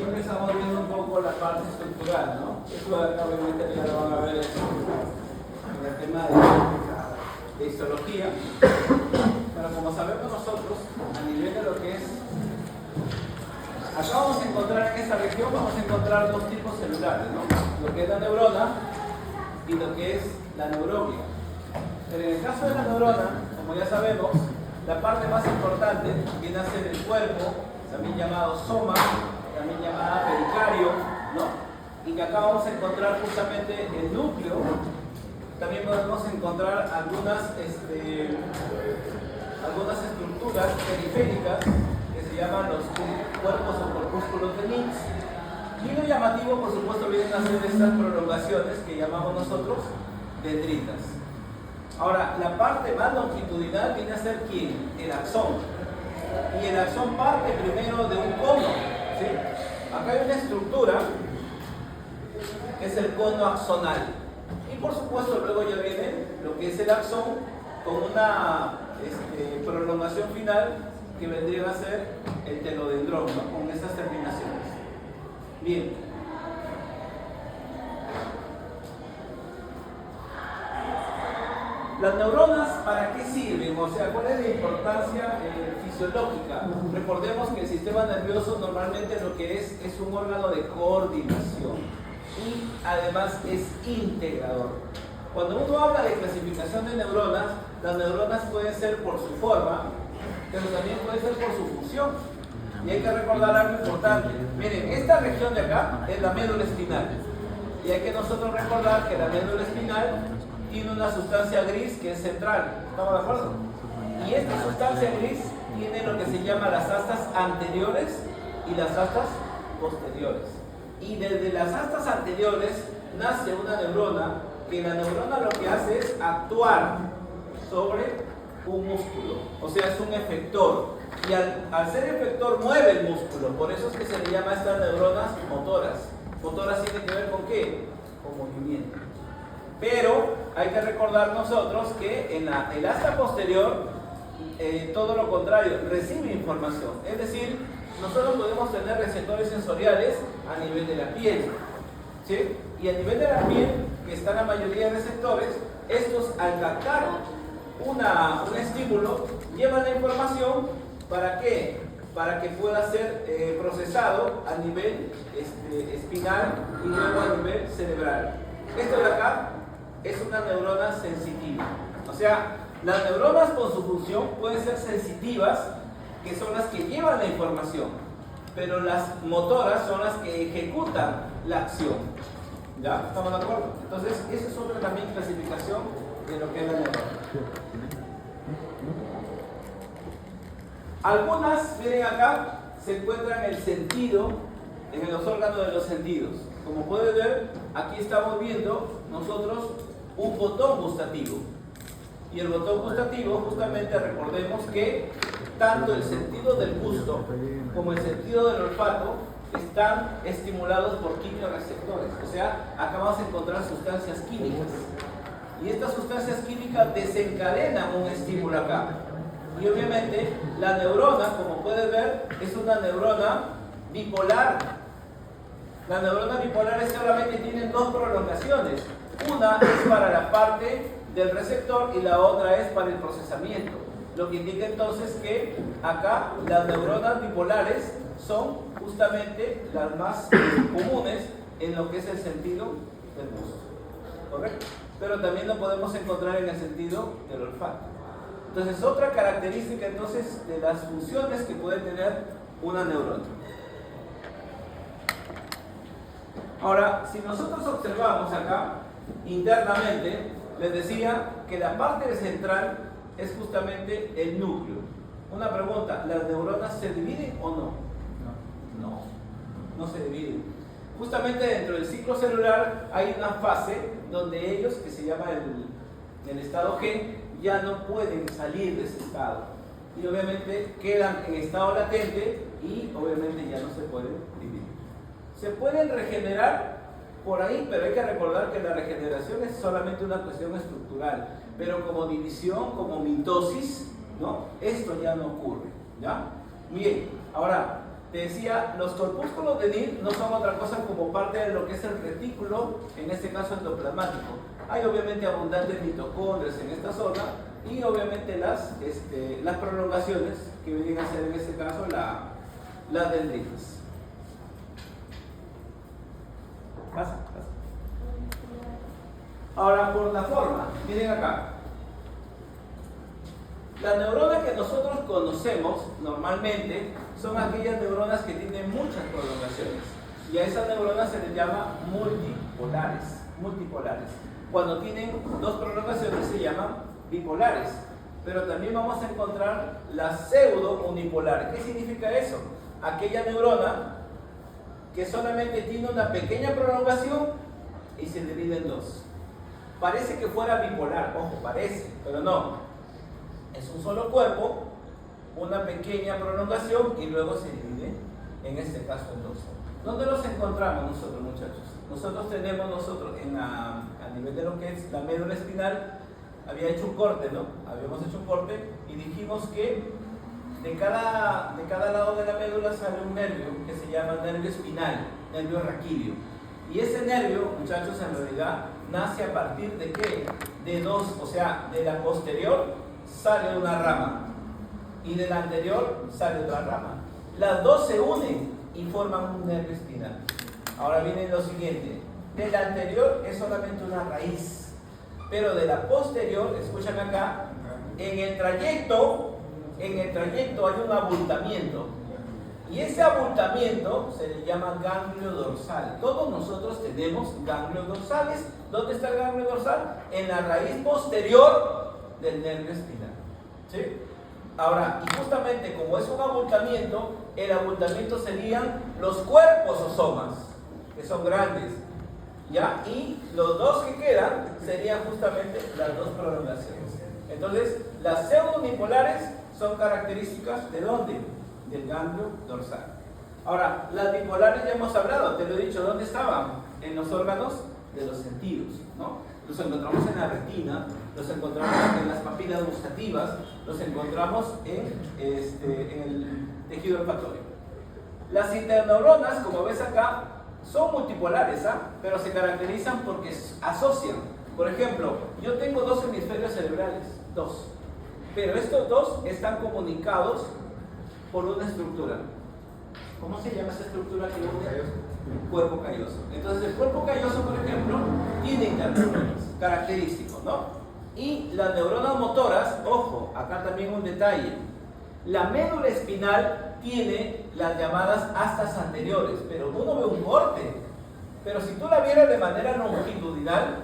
siempre estamos viendo un poco la parte estructural, ¿no? Eso de acá obviamente ya lo van a ver en el tema de histología. Pero como sabemos nosotros, a nivel de lo que es... Acá vamos a encontrar, en esta región vamos a encontrar dos tipos celulares, ¿no? Lo que es la neurona y lo que es la neuroglia. Pero en el caso de la neurona, como ya sabemos, la parte más importante viene a ser el cuerpo, también llamado soma, también llamada pericardio, ¿no? Y que acá vamos a encontrar justamente el núcleo. También podemos encontrar algunas estructuras periféricas que se llaman los cuerpos o corpúsculos de Nix. Y lo llamativo, por supuesto, vienen a ser estas prolongaciones que llamamos nosotros dendritas. Ahora, la parte más longitudinal viene a ser ¿quién? El axón. Y el axón parte primero de un cono, ¿sí? Acá hay una estructura que es el cono axonal. Y por supuesto luego ya viene lo que es el axón con una prolongación final que vendría a ser el telodendrón, ¿no? Con estas terminaciones. Bien. Las neuronas, ¿para qué sirven? O sea, ¿cuál es la importancia fisiológica? Recordemos que el sistema nervioso normalmente lo que es un órgano de coordinación y además es integrador. Cuando uno habla de clasificación de neuronas, las neuronas pueden ser por su forma, pero también pueden ser por su función. Y hay que recordar algo importante. Miren, esta región de acá es la médula espinal. Y hay que nosotros recordar que la médula espinal tiene una sustancia gris que es central. ¿Estamos de acuerdo? Y esta sustancia gris tiene lo que se llama las astas anteriores y las astas posteriores. Y desde las astas anteriores nace una neurona, que la neurona lo que hace es actuar sobre un músculo. O sea, es un efector. Y al ser efector mueve el músculo. Por eso es que se le llama a estas neuronas motoras. Motoras tienen que ver con ¿qué? Con movimiento. Pero hay que recordar nosotros que en el asta posterior, todo lo contrario, recibe información. Es decir, nosotros podemos tener receptores sensoriales a nivel de la piel, ¿sí? Y a nivel de la piel, que están la mayoría de receptores, estos al captar un estímulo, llevan la información, ¿para qué? Para que pueda ser procesado a nivel espinal y luego a nivel cerebral. Esto de acá es una neurona sensitiva. O sea, las neuronas con su función pueden ser sensitivas, que son las que llevan la información, pero las motoras son las que ejecutan la acción. ¿Ya? ¿Estamos de acuerdo? Entonces, esa es otra también clasificación de lo que es la neurona. Algunas, miren acá, se encuentran en el sentido, en los órganos de los sentidos. Como pueden ver, aquí estamos viendo nosotros un botón gustativo. Y el botón gustativo, justamente recordemos que tanto el sentido del gusto como el sentido del olfato están estimulados por quimioreceptores. O sea, acá vamos a encontrar sustancias químicas. Y estas sustancias químicas desencadenan un estímulo acá. Y obviamente la neurona, como puedes ver, es una neurona bipolar. Las neuronas bipolares solamente tienen dos prolongaciones. Una es para la parte del receptor y la otra es para el procesamiento. Lo que indica entonces que acá las neuronas bipolares son justamente las más comunes en lo que es el sentido del gusto. ¿Correcto? Pero también lo podemos encontrar en el sentido del olfato. Entonces, otra característica entonces de las funciones que puede tener una neurona. Ahora, si nosotros observamos acá, internamente, les decía que la parte central es justamente el núcleo. Una pregunta, ¿las neuronas se dividen o no? No, no se dividen. Justamente dentro del ciclo celular hay una fase donde ellos, que se llama el estado G, ya no pueden salir de ese estado. Y obviamente quedan en estado latente y obviamente ya no se pueden dividir. Se pueden regenerar por ahí, pero hay que recordar que la regeneración es solamente una cuestión estructural. Pero como división, como mitosis, ¿no? Esto ya no ocurre, ¿ya? Bien, ahora, te decía, los corpúsculos de NIR no son otra cosa como parte de lo que es el retículo, en este caso endoplasmático. Hay obviamente abundantes mitocondrias en esta zona y obviamente las prolongaciones que vienen a ser en este caso las dendritas. Pasa. Ahora por la forma, miren acá. Las neuronas que nosotros conocemos normalmente son aquellas neuronas que tienen muchas prolongaciones y a esas neuronas se les llama multipolares. Cuando tienen dos prolongaciones se llaman bipolares, pero también vamos a encontrar las pseudo unipolares. ¿Qué significa eso? Aquella neurona que solamente tiene una pequeña prolongación y se divide en dos. Parece que fuera bipolar, ojo, parece, pero no. Es un solo cuerpo, una pequeña prolongación y luego se divide, en este caso, en dos. ¿Dónde los encontramos nosotros, muchachos? Nosotros tenemos a nivel de lo que es la médula espinal, había hecho un corte, ¿no? Habíamos hecho un corte y dijimos que de cada lado de la médula sale un nervio que se llama nervio espinal, nervio raquídeo. Y ese nervio, muchachos, en realidad nace a partir de ¿qué? De dos, o sea, de la posterior sale una rama y de la anterior sale otra rama. Las dos se unen y forman un nervio espinal. Ahora viene lo siguiente, de la anterior es solamente una raíz, pero de la posterior, escúchame acá, en el trayecto hay un abultamiento y ese abultamiento se le llama ganglio dorsal. Todos nosotros tenemos ganglios dorsales. ¿Dónde está el ganglio dorsal? En la raíz posterior del nervio espinal. ¿Sí? Ahora, y justamente como es un abultamiento, el abultamiento serían los cuerpos o somas, que son grandes, ¿ya? Y los dos que quedan serían justamente las dos prolongaciones. Entonces, las pseudo-unipolares son características ¿de dónde? Del ganglio dorsal. Ahora, las bipolares ya hemos hablado, te lo he dicho, ¿dónde estaban? En los órganos de los sentidos, ¿no? Los encontramos en la retina, los encontramos en las papilas gustativas, los encontramos en el tejido olfatorio. Las interneuronas, como ves acá, son multipolares, pero se caracterizan porque asocian. Por ejemplo, yo tengo dos hemisferios cerebrales, dos, pero estos dos están comunicados por una estructura. ¿Cómo se llama esa estructura que une? Cuerpo calloso. Entonces el cuerpo calloso, por ejemplo, tiene interneuronas, característicos, ¿no? Y las neuronas motoras, ojo, acá también un detalle. La médula espinal tiene las llamadas astas anteriores, pero uno ve un corte. Pero si tú la vieras de manera longitudinal,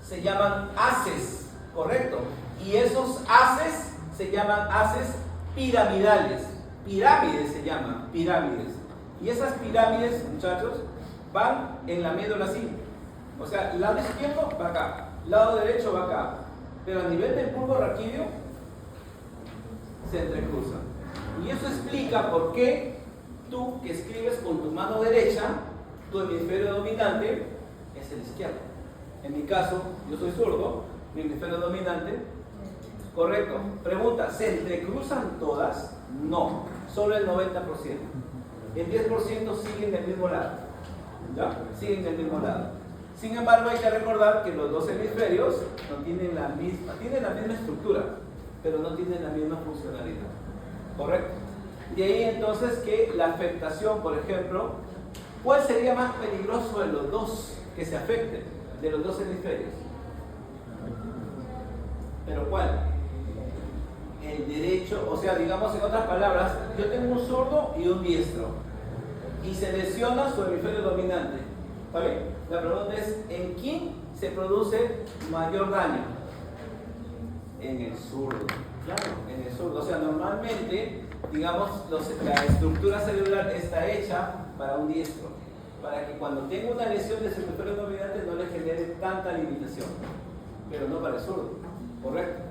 se llaman haces, ¿correcto? Y esos haces se llaman haces piramidales. Pirámides se llaman, pirámides. Y esas pirámides, muchachos, van en la médula así. O sea, el lado izquierdo va acá, el lado derecho va acá. Pero a nivel del bulbo raquídeo se entrecruzan. Y eso explica por qué tú que escribes con tu mano derecha, tu hemisferio dominante es el izquierdo. En mi caso, yo soy zurdo, mi hemisferio dominante, correcto. Pregunta, ¿se entrecruzan todas? No, solo el 90%. El 10% sigue en el mismo lado. ¿Ya? Siguen en el mismo lado. Sin embargo, hay que recordar que los dos hemisferios no tienen la misma estructura, pero no tienen la misma funcionalidad. ¿Correcto? De ahí entonces que la afectación, por ejemplo, ¿cuál sería más peligroso de los dos que se afecten, de los dos hemisferios? ¿Pero cuál? El derecho, o sea, digamos en otras palabras, yo tengo un zurdo y un diestro y se lesiona su hemisferio dominante. ¿Está bien? La pregunta es, ¿en quién se produce mayor daño? En el zurdo. Claro, en el zurdo. O sea, normalmente, digamos, la estructura cerebral está hecha para un diestro, para que cuando tenga una lesión de su hemisferio dominante no le genere tanta limitación, pero no para el zurdo. ¿Correcto?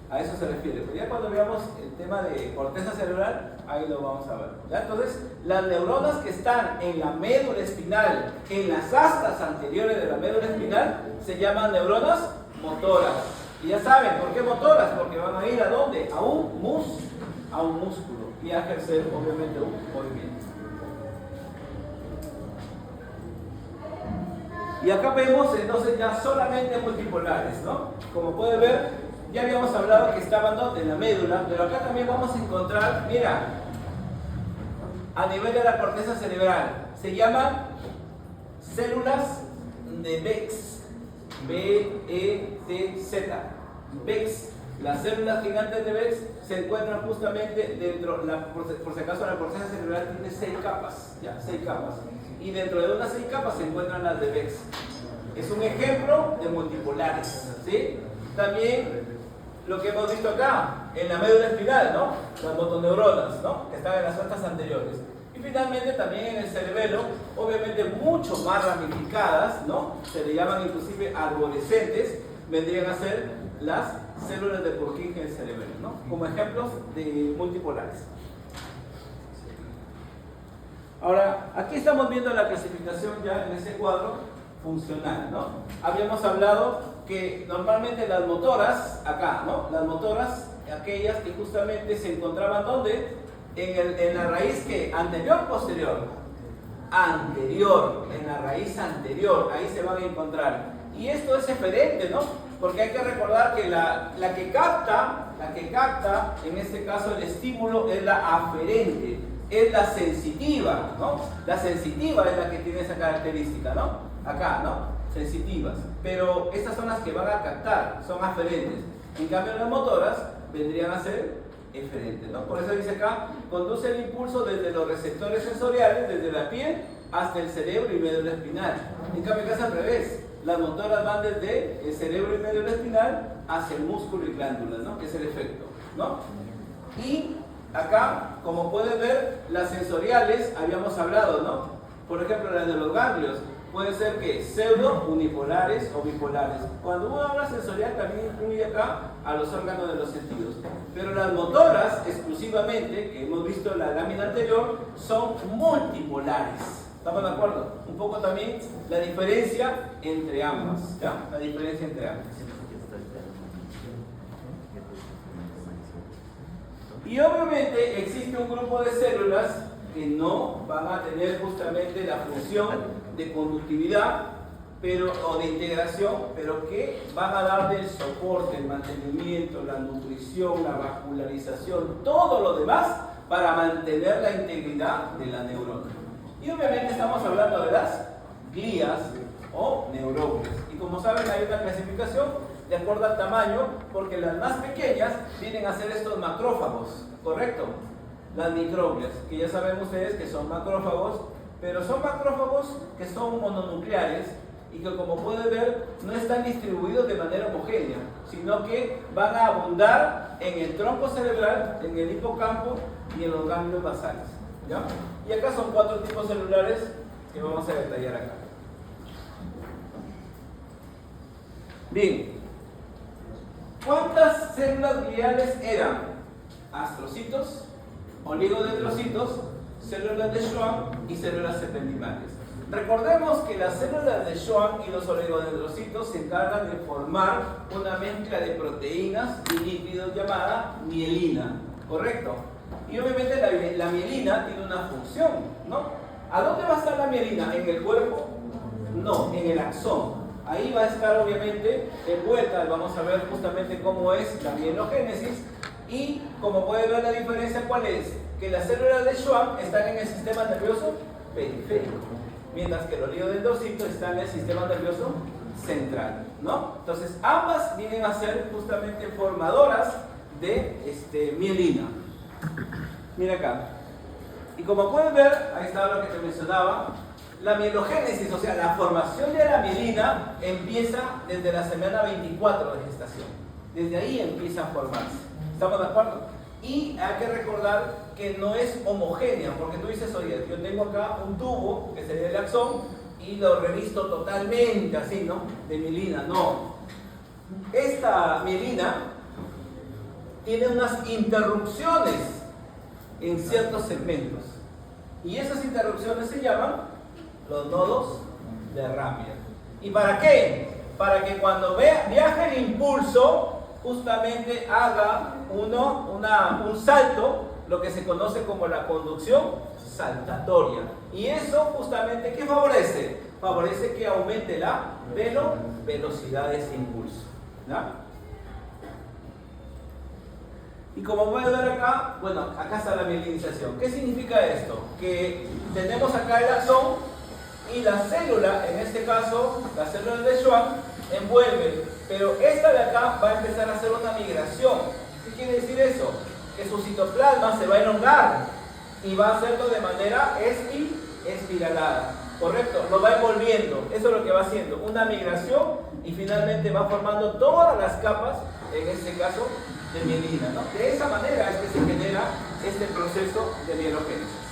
A eso se refiere. Pero ya cuando veamos el tema de corteza cerebral, ahí lo vamos a ver. ¿Ya? Entonces, las neuronas que están en la médula espinal, en las astas anteriores de la médula espinal, se llaman neuronas motoras. Y ya saben, ¿por qué motoras? Porque van a ir ¿a dónde? A un músculo y a ejercer, obviamente, un movimiento. Y acá vemos entonces ya solamente multipolares, ¿no? Como pueden ver, ya habíamos hablado que estaban en la médula, pero acá también vamos a encontrar, mira, a nivel de la corteza cerebral, se llaman células de Bex, B-E-T-Z, Bex. Las células gigantes de Bex se encuentran justamente dentro, por si acaso la corteza cerebral tiene 6 capas, ¿ya? 6 capas. Y dentro de unas 6 capas se encuentran las de Bex. Es un ejemplo de multipolares, ¿sí? También lo que hemos visto acá, en la médula espinal, ¿no? Las motoneuronas, ¿no? Que están en las patas anteriores. Y finalmente también en el cerebelo, obviamente mucho más ramificadas, ¿no? Se le llaman inclusive arborescentes, vendrían a ser las células de Purkinje del cerebelo, ¿no? Como ejemplos de multipolares. Ahora, aquí estamos viendo la clasificación ya en ese cuadro funcional, ¿no? Habíamos hablado que normalmente las motoras, acá, ¿no? Las motoras, aquellas que justamente se encontraban, ¿dónde? En la raíz que anterior o posterior. Anterior, en la raíz anterior, ahí se van a encontrar. Y esto es eferente, ¿no? Porque hay que recordar que la que capta, en este caso el estímulo, es la aferente, es la sensitiva, ¿no? La sensitiva es la que tiene esa característica, ¿no? Acá, ¿no? Sensitivas. Pero estas son las que van a captar, son aferentes. En cambio, las motoras vendrían a ser eferentes, ¿no? Por eso dice acá, conduce el impulso desde los receptores sensoriales, desde la piel hasta el cerebro y médula espinal. En cambio, acá es al revés. Las motoras van desde el cerebro y médula espinal hacia el músculo y glándulas, ¿no? Que es el efecto, ¿no? Y acá, como pueden ver, las sensoriales, habíamos hablado, ¿no? Por ejemplo, las de los ganglios, puede ser que pseudo, unipolares o bipolares. Cuando uno habla sensorial, también incluye acá a los órganos de los sentidos. Pero las motoras, exclusivamente, que hemos visto en la lámina anterior, son multipolares. ¿Estamos de acuerdo? Un poco también la diferencia entre ambas, ¿ya? La diferencia entre ambas. Y obviamente existe un grupo de células que no van a tener justamente la función de conductividad o de integración, pero que van a darle el soporte, el mantenimiento, la nutrición, la vascularización, todo lo demás para mantener la integridad de la neurona. Y obviamente estamos hablando de las glías o neuroglias. Y como saben, hay una clasificación de acuerdo al tamaño, porque las más pequeñas vienen a ser estos macrófagos, ¿correcto? Las microglias, que ya saben ustedes que son macrófagos, pero son macrófagos que son mononucleares y que, como pueden ver, no están distribuidos de manera homogénea, sino que van a abundar en el tronco cerebral, en el hipocampo y en los ganglios basales, ¿ya? Y acá son 4 tipos celulares que vamos a detallar acá. Bien, ¿cuántas células gliales eran? Astrocitos, oligodendrocitos, células de Schwann y células ependimales. Recordemos que las células de Schwann y los oligodendrocitos se encargan de formar una mezcla de proteínas y lípidos llamada mielina, ¿correcto? Y obviamente la mielina tiene una función, ¿no? ¿A dónde va a estar la mielina? ¿En el cuerpo? No, en el axón. Ahí va a estar obviamente envuelta. Vamos a ver justamente cómo es la mielogénesis. Y como pueden ver, la diferencia, ¿cuál es? Que las células de Schwann están en el sistema nervioso periférico, mientras que el oligodendrocito está en el sistema nervioso central, ¿no? Entonces ambas vienen a ser justamente formadoras de mielina. Mira acá. Y como pueden ver, ahí está lo que te mencionaba, la mielogénesis, o sea, la formación de la mielina empieza desde la semana 24 de gestación. Desde ahí empieza a formarse. ¿Estamos de acuerdo? Y hay que recordar que no es homogénea, porque tú dices, oye, yo tengo acá un tubo, que sería el axón, y lo revisto totalmente así, ¿no? De mielina. No. Esta mielina tiene unas interrupciones en ciertos segmentos. Y esas interrupciones se llaman los nodos de Ramia. ¿Y para qué? Para que cuando viaje el impulso, justamente haga un salto, lo que se conoce como la conducción saltatoria. Y eso justamente, ¿qué favorece? favorece que aumente la velocidad de ese impulso. ¿Ya? Y como pueden ver acá, bueno, acá está la mielinización. ¿Qué significa esto? Que tenemos acá el axón y la célula, en este caso, la célula de Schwann, envuelve. Pero esta de acá va a empezar a hacer una migración. ¿Qué quiere decir eso? Que su citoplasma se va a elongar y va a hacerlo de manera espiralada. ¿Correcto? Lo va envolviendo. Eso es lo que va haciendo. Una migración y finalmente va formando todas las capas, en este caso, de mielina, ¿no? De esa manera es que se genera este proceso de mielogénesis.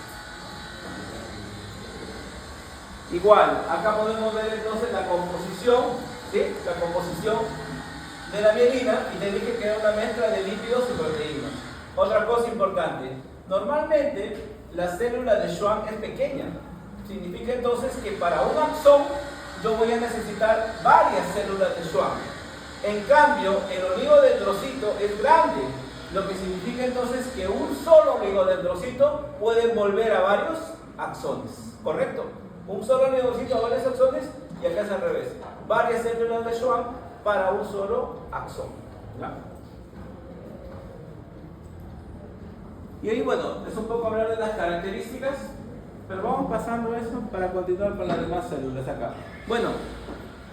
Igual, acá podemos ver entonces la composición, ¿sí? La composición de la mielina, y te dije que era una mezcla de lípidos y proteínas. Otra cosa importante, normalmente la célula de Schwann es pequeña. Significa entonces que para un axón yo voy a necesitar varias células de Schwann. En cambio, el oligodendrocito es grande, lo que significa entonces que un solo oligodendrocito puede envolver a varios axones, ¿correcto? Un solo oligodendrocito a varios axones, y acá es al revés. Varias células de Schwann para un solo axón. ¿Ya? Y ahí, bueno, es un poco hablar de las características, pero vamos pasando eso para continuar con las demás células acá. Bueno,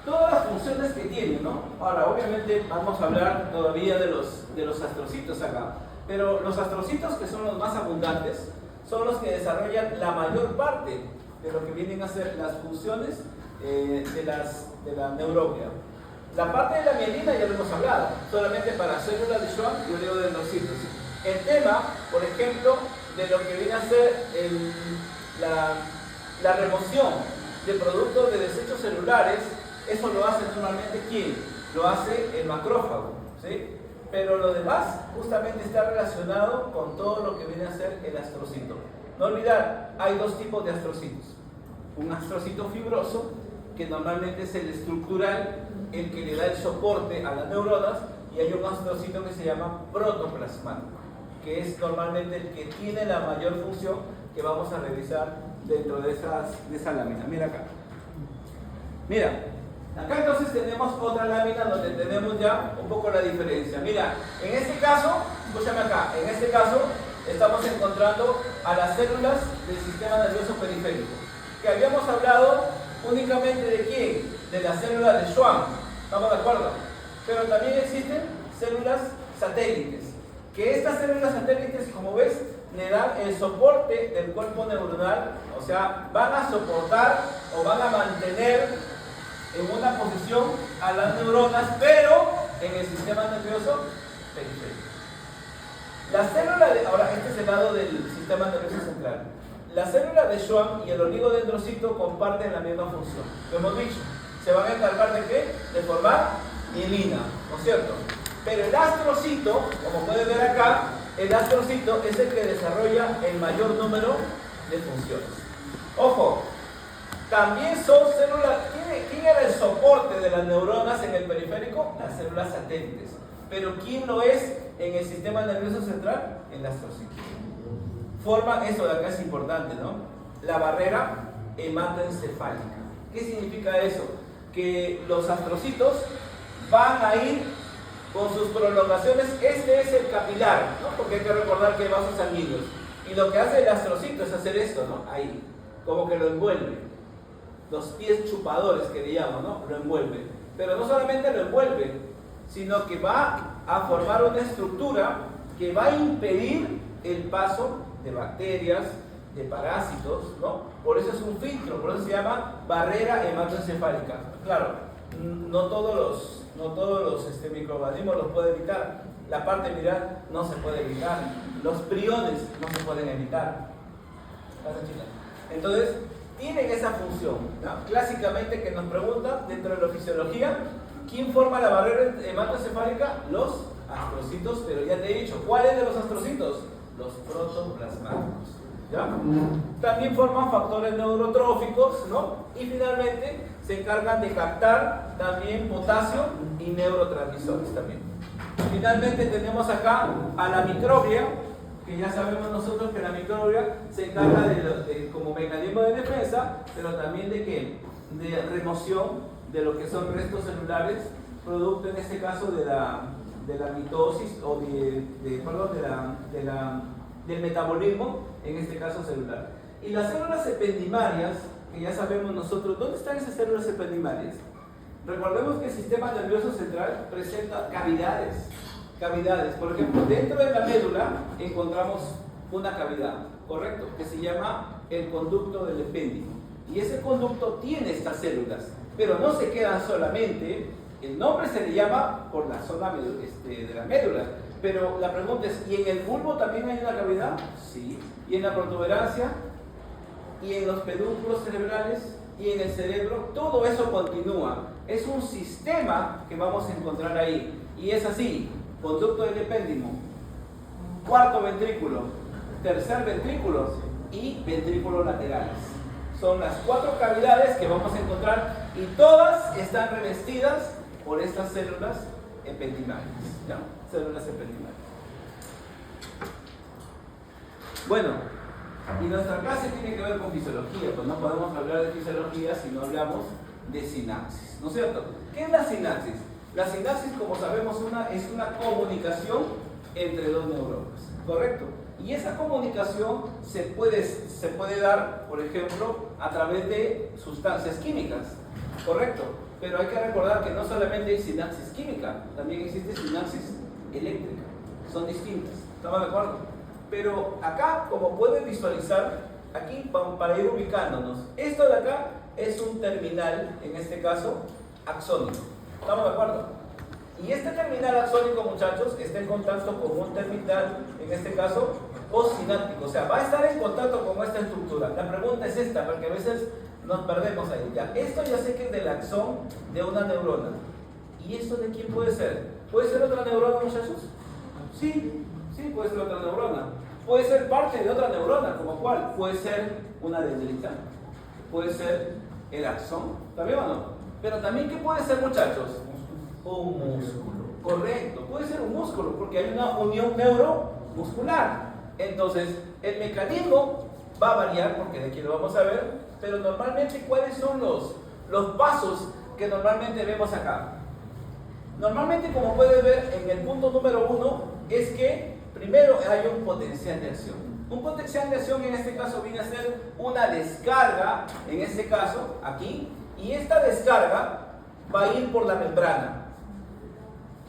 todas las funciones que tiene, ¿no? Ahora, obviamente vamos a hablar todavía de los astrocitos acá, pero los astrocitos, que son los más abundantes, son los que desarrollan la mayor parte de lo que vienen a ser las funciones de la neuroglia. La parte de la mielina ya lo hemos hablado, solamente para células de Schwann y oligodendrocitos. El tema, por ejemplo, de lo que viene a ser la remoción de productos de desechos celulares, eso lo hace normalmente ¿quién? Lo hace el macrófago, ¿sí? Pero lo demás justamente está relacionado con todo lo que viene a ser el astrocito. No olvidar, hay dos tipos de astrocitos. Un astrocito fibroso, que normalmente es el estructural, el que le da el soporte a las neuronas, y hay un astrocito que se llama protoplasmático, que es normalmente el que tiene la mayor función, que vamos a revisar dentro de esa lámina. Mira acá. Mira, acá entonces tenemos otra lámina donde tenemos ya un poco la diferencia. Mira, en este caso, escúchame acá, en este caso estamos encontrando a las células del sistema nervioso periférico, que habíamos hablado únicamente de quién, de las células de Schwann, ¿estamos de acuerdo? Pero también existen células satélites, que estas células satélites, como ves, le dan el soporte del cuerpo neuronal, o sea, van a soportar o van a mantener en una posición a las neuronas, pero en el sistema nervioso periférico. La célula de, ahora este es el lado del sistema nervioso central. La célula de Schwann y el oligodendrocito comparten la misma función. Lo hemos dicho, se van a encargar de ¿qué? De formar mielina, ¿no es cierto? Pero el astrocito, como pueden ver acá, el astrocito es el que desarrolla el mayor número de funciones. Ojo, también son células. ¿Quién era el soporte de las neuronas en el periférico? Las células satélites. Pero ¿quién lo es en el sistema nervioso central? El astrocito. Forman, eso de acá es importante, ¿no? La barrera hematoencefálica. ¿Qué significa eso? Que los astrocitos van a ir con sus prolongaciones. Este es el capilar, ¿no? Porque hay que recordar que hay vasos sanguíneos. Y lo que hace el astrocito es hacer esto, ¿no? Ahí, como que lo envuelve. Los pies chupadores que le llaman, ¿no? Lo envuelve. Pero no solamente lo envuelve, sino que va a formar una estructura que va a impedir el paso de bacterias, de parásitos, ¿no? Por eso es un filtro, por eso se llama barrera hematoencefálica. Claro, no todos los microorganismos los puede evitar. La parte viral no se puede evitar. Los priones no se pueden evitar. Entonces, tienen esa función, ¿no? Clásicamente, que nos preguntan dentro de la fisiología, ¿quién forma la barrera hematoencefálica? Los astrocitos, pero ya te he dicho, ¿cuáles de los astrocitos? Los protoplasmáticos, ¿ya? También forman factores neurotróficos, ¿no? Y finalmente se encargan de captar también potasio y neurotransmisores también. Finalmente tenemos acá a la microglia, que ya sabemos nosotros que la microglia se encarga como mecanismo de defensa, pero también de ¿qué? de remoción de lo que son restos celulares, producto en este caso de la mitosis o del metabolismo, en este caso celular. Y las células ependimarias, que ya sabemos nosotros, ¿dónde están esas células ependimarias? Recordemos que el sistema nervioso central presenta cavidades. Por ejemplo, dentro de la médula encontramos una cavidad, ¿correcto? Que se llama el conducto del epéndimo. Y ese conducto tiene estas células, pero no se quedan solamente, el nombre se le llama por la zona de la médula. Pero la pregunta es, ¿y en el bulbo también hay una cavidad? Sí. ¿Y en la protuberancia? ¿Y en los pedúnculos cerebrales? ¿Y en el cerebro? Todo eso continúa. Es un sistema que vamos a encontrar ahí. Y es así: conducto del epéndimo, cuarto ventrículo, tercer ventrículo y ventrículo laterales. Son las 4 cavidades que vamos a encontrar y todas están revestidas por estas células ependimarias. ¿Ya? Células ependimarias. Bueno, y nuestra clase tiene que ver con fisiología, pues no podemos hablar de fisiología si no hablamos de sinapsis, ¿no es cierto? ¿Qué es la sinapsis? La sinapsis, como sabemos, es una comunicación entre dos neuronas, ¿correcto? Y esa comunicación se puede dar, por ejemplo, a través de sustancias químicas, ¿correcto? Pero hay que recordar que no solamente hay sinapsis química, también existe sinapsis eléctrica. Son distintas, ¿estamos de acuerdo? Pero acá, como pueden visualizar, aquí para ir ubicándonos, esto de acá es un terminal, en este caso, axónico. ¿Estamos de acuerdo? Y este terminal axónico, muchachos, está en contacto con un terminal, en este caso, postsináptico. O sea, va a estar en contacto con esta estructura. La pregunta es esta, porque a veces nos perdemos ahí. Ya, esto ya sé que es del axón de una neurona. ¿Y esto de quién puede ser? ¿Puede ser otra neurona, muchachos? Sí, puede ser otra neurona. Puede ser parte de otra neurona, como cuál. Puede ser una dendrita. Puede ser el axón. ¿Está bien o no? Pero también, ¿qué puede ser, muchachos? Un músculo. Correcto, puede ser un músculo, porque hay una unión neuromuscular. Entonces, el mecanismo va a variar, porque de aquí lo vamos a ver, pero normalmente, ¿cuáles son los pasos que normalmente vemos acá? Normalmente, como puedes ver en el punto número 1, es que primero hay un potencial de acción. Un potencial de acción en este caso viene a ser una descarga, en este caso, aquí, y esta descarga va a ir por la membrana.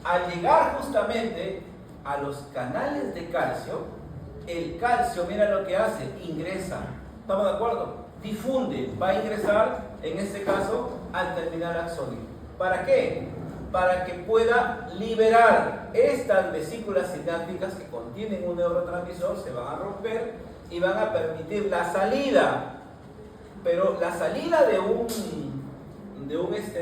Al llegar justamente a los canales de calcio, el calcio, mira lo que hace, ingresa. ¿Estamos de acuerdo? Difunde, va a ingresar, en este caso, al terminal axónico. ¿Para qué? Para que pueda liberar estas vesículas sinápticas que contienen un neurotransmisor, se van a romper y van a permitir la salida. Pero la salida de un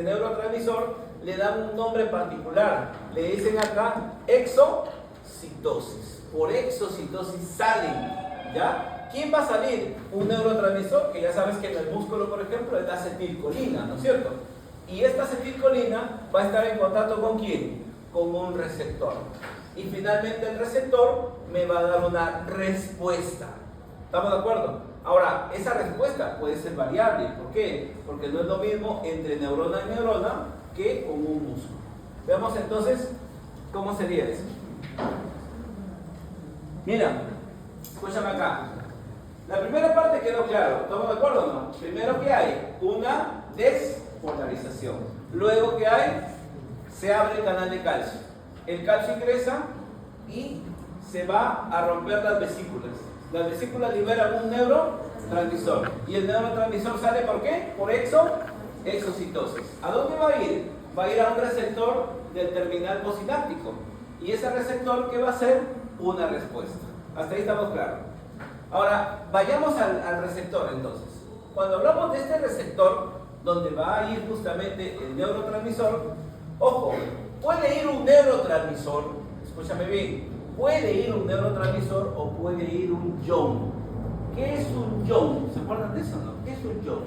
neurotransmisor le dan un nombre particular. Le dicen acá exocitosis. Por exocitosis salen, ¿ya? ¿Quién va a salir? Un neurotransmisor, que ya sabes que en el músculo, por ejemplo, es la acetilcolina, ¿no es cierto? Y esta acetilcolina va a estar en contacto ¿con quién? Con un receptor. Y finalmente el receptor me va a dar una respuesta. ¿Estamos de acuerdo? Ahora, esa respuesta puede ser variable. ¿Por qué? Porque no es lo mismo entre neurona y neurona que con un músculo. Veamos entonces cómo sería eso. Mira, escúchame acá. La primera parte quedó claro. ¿Estamos de acuerdo o no? Primero, ¿qué hay? Una despolarización. Luego, ¿qué hay? Se abre el canal de calcio. El calcio ingresa y se va a romper las vesículas. Las vesículas liberan un neurotransmisor. ¿Y el neurotransmisor sale por qué? Por exocitosis. ¿A dónde va a ir? Va a ir a un receptor del terminal postsináptico. Y ese receptor, ¿qué va a hacer? Una respuesta. Hasta ahí estamos claros. Ahora, vayamos al receptor entonces. Cuando hablamos de este receptor, donde va a ir justamente el neurotransmisor, ojo, puede ir un neurotransmisor, escúchame bien, puede ir un neurotransmisor o puede ir un ion. ¿Qué es un ion? ¿Se acuerdan de eso, no? ¿Qué es un ion?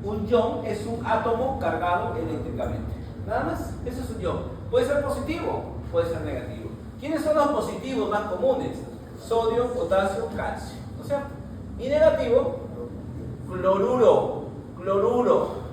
Un ion es un átomo cargado eléctricamente. Nada más, eso es un ion. Puede ser positivo, puede ser negativo. ¿Quiénes son los positivos más comunes? Sodio, potasio, calcio, ¿no es cierto? Y negativo, cloruro cloruro.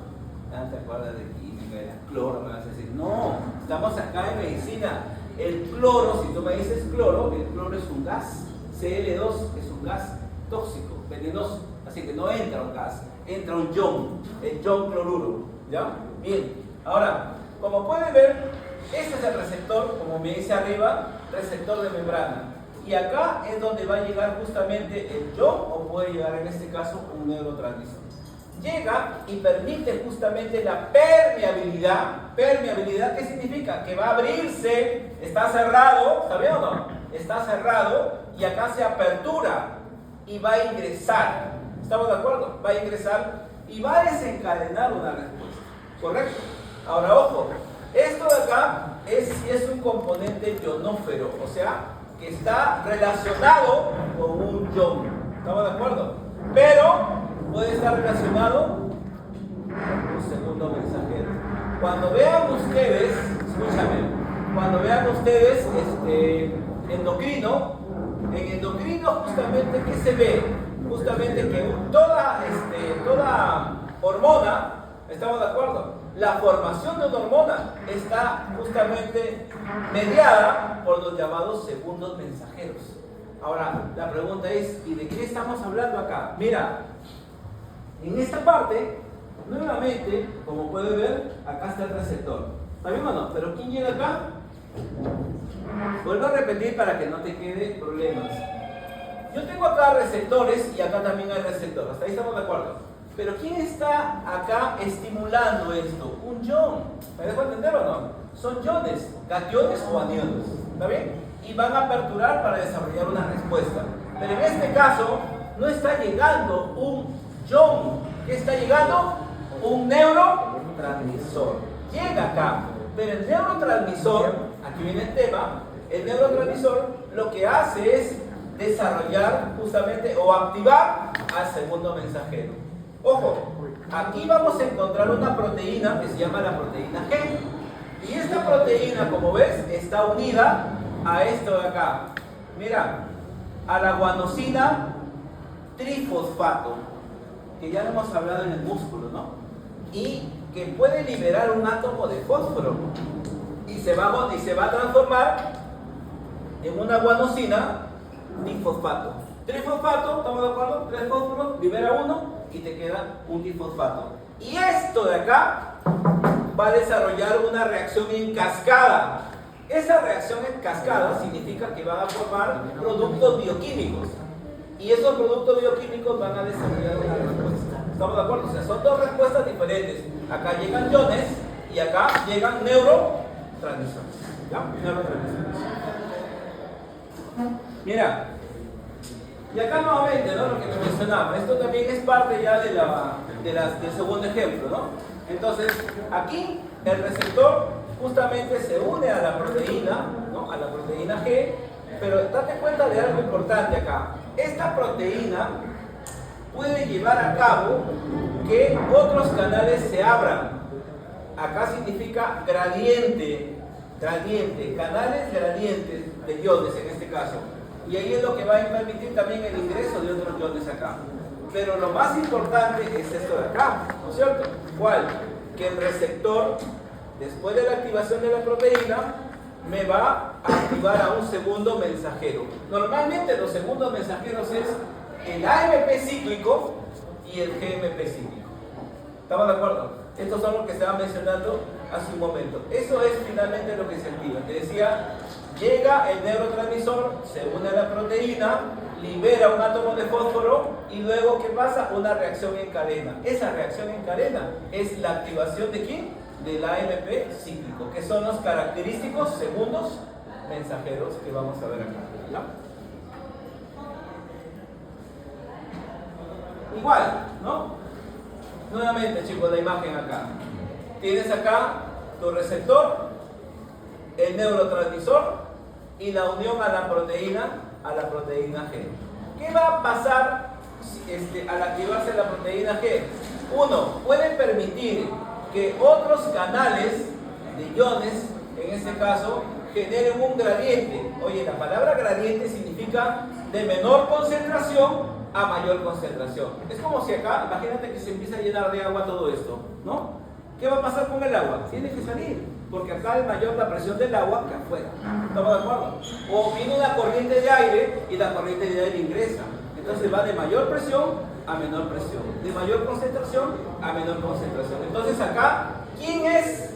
¿No te acuerdas de química, de cloro? Me vas a decir, no, estamos acá en medicina. El cloro, si tú me dices cloro, el cloro es un gas. Cl2 es un gas tóxico, venenoso. Así que no entra un gas, entra un ion, el ion cloruro. ¿Ya? Bien. Ahora, como pueden ver, este es el receptor, como me dice arriba, receptor de membrana. Y acá es donde va a llegar justamente el ion, o puede llegar en este caso un neurotransmisor. Llega y permite justamente la permeabilidad. ¿Permeabilidad qué significa? Que va a abrirse, está cerrado, ¿está bien o no? Está cerrado y acá se apertura y va a ingresar. ¿Estamos de acuerdo? Va a ingresar y va a desencadenar una respuesta. ¿Correcto? Ahora, ojo, esto de acá es un componente ionófero, o sea, que está relacionado con un ion. ¿Estamos de acuerdo? Pero puede estar relacionado con un segundo mensajero. Cuando vean ustedes, escúchame, cuando vean ustedes endocrino, en endocrino justamente, ¿qué se ve? Justamente que toda hormona, ¿estamos de acuerdo? La formación de una hormona está justamente mediada por los llamados segundos mensajeros. Ahora, la pregunta es, ¿y de qué estamos hablando acá? Mira, en esta parte, nuevamente, como pueden ver, acá está el receptor. ¿Está bien o no? Pero ¿quién llega acá? Vuelvo a repetir para que no te quede problemas. Yo tengo acá receptores y acá también hay receptor. Hasta ahí estamos de acuerdo. Pero ¿quién está acá estimulando esto? Un ion. ¿Me dejo entender o no? Son iones, cationes o aniones. ¿Está bien? Y van a aperturar para desarrollar una respuesta. Pero en este caso, no está llegando un ion. ¿Qué está llegando? Un neurotransmisor. Llega acá. Pero el neurotransmisor, aquí viene el tema, el neurotransmisor lo que hace es desarrollar justamente o activar al segundo mensajero. Ojo, aquí vamos a encontrar una proteína que se llama la proteína G. Y esta proteína, como ves, está unida a esto de acá. Mira, a la guanosina trifosfato, que ya lo hemos hablado en el músculo, ¿no? Y que puede liberar un átomo de fósforo y se va a transformar en una guanosina difosfato. Trifosfato, ¿estamos de acuerdo? Tres fósforos, libera uno y te queda un difosfato. Y esto de acá va a desarrollar una reacción en cascada. Esa reacción en cascada significa que van a formar productos bioquímicos. Y esos productos bioquímicos van a desarrollar una respuesta. ¿Estamos de acuerdo? O sea, son dos respuestas diferentes. Acá llegan iones y acá llegan neurotransmisores. ¿Ya? Neurotransmisores. Mira. Y acá nuevamente, ¿no? Lo que te mencionaba. Esto también es parte ya del segundo ejemplo, ¿no? Entonces, aquí el receptor justamente se une a la proteína, ¿no? A la proteína G. Pero date cuenta de algo importante acá. Esta proteína puede llevar a cabo que otros canales se abran. Acá significa gradiente, canales gradientes de iones en este caso. Y ahí es lo que va a permitir también el ingreso de otros iones acá. Pero lo más importante es esto de acá, ¿no es cierto? ¿Cuál? Que el receptor, después de la activación de la proteína, me va a activar a un segundo mensajero. Normalmente los segundos mensajeros es el AMP cíclico y el GMP cíclico. ¿Estamos de acuerdo? Estos son los que estaban mencionando hace un momento. Eso es finalmente lo que se activa. Te decía, llega el neurotransmisor, se une a la proteína, libera un átomo de fósforo y luego, ¿qué pasa? Una reacción en cadena. Esa reacción en cadena es la activación de ¿quién? Del AMP cíclico, que son los característicos segundos mensajeros que vamos a ver acá. ¿Ya? Igual, ¿no? Nuevamente, chicos, la imagen acá. Tienes acá tu receptor, el neurotransmisor y la unión a la proteína G. ¿Qué va a pasar al activarse la proteína G? Uno, puede permitir que otros canales de iones, en este caso, generen un gradiente. Oye, la palabra gradiente significa de menor concentración a mayor concentración. Es como si acá, imagínate que se empieza a llenar de agua todo esto, ¿no? ¿Qué va a pasar con el agua? Tiene que salir, porque acá es mayor la presión del agua que afuera. ¿Estamos de acuerdo? O viene una corriente de aire y la corriente de aire ingresa. Entonces va de mayor presión a menor presión, de mayor concentración a menor concentración. Entonces acá, ¿quién es?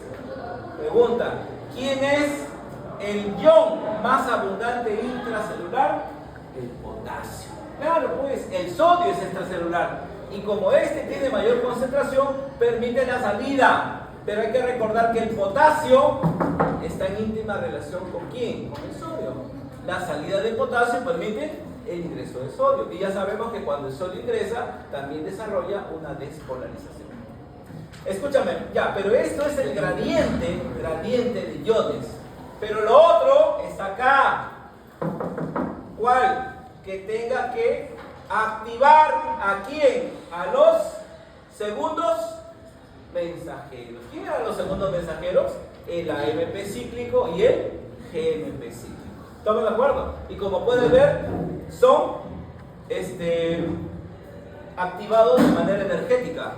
Pregunta, ¿quién es el ion más abundante intracelular? El potasio. Claro, pues el sodio es extracelular y como este tiene mayor concentración, permite la salida. Pero hay que recordar que el potasio está en íntima relación ¿con quién? Con el sodio. La salida del potasio permite el ingreso de sodio. Y ya sabemos que cuando el sodio ingresa, también desarrolla una despolarización. Escúchame, ya, pero esto es el gradiente de iones. Pero lo otro está acá. ¿Cuál? Que tenga que activar ¿a quién? A los segundos mensajeros. ¿Quién eran los segundos mensajeros? El AMP cíclico y el GMP cíclico. ¿Estamos de acuerdo? Y como pueden ver, son activados de manera energética,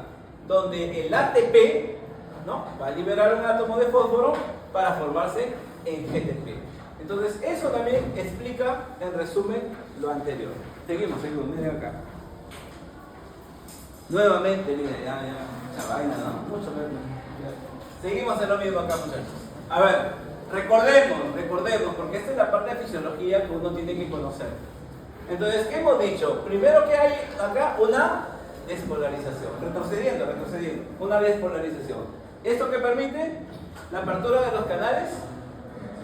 donde el ATP, ¿no?, va a liberar un átomo de fósforo para formarse en GTP. Entonces, eso también explica, en resumen, lo anterior. Seguimos, miren acá. Nuevamente, miren, ya, mucha vaina, ¿no? Mucho menos. Seguimos en lo mismo acá, muchachos. A ver, recordemos, porque esta es la parte de fisiología que uno tiene que conocer. Entonces, ¿qué hemos dicho? Primero que hay acá una despolarización. Retrocediendo, una despolarización. ¿Esto qué permite? La apertura de los canales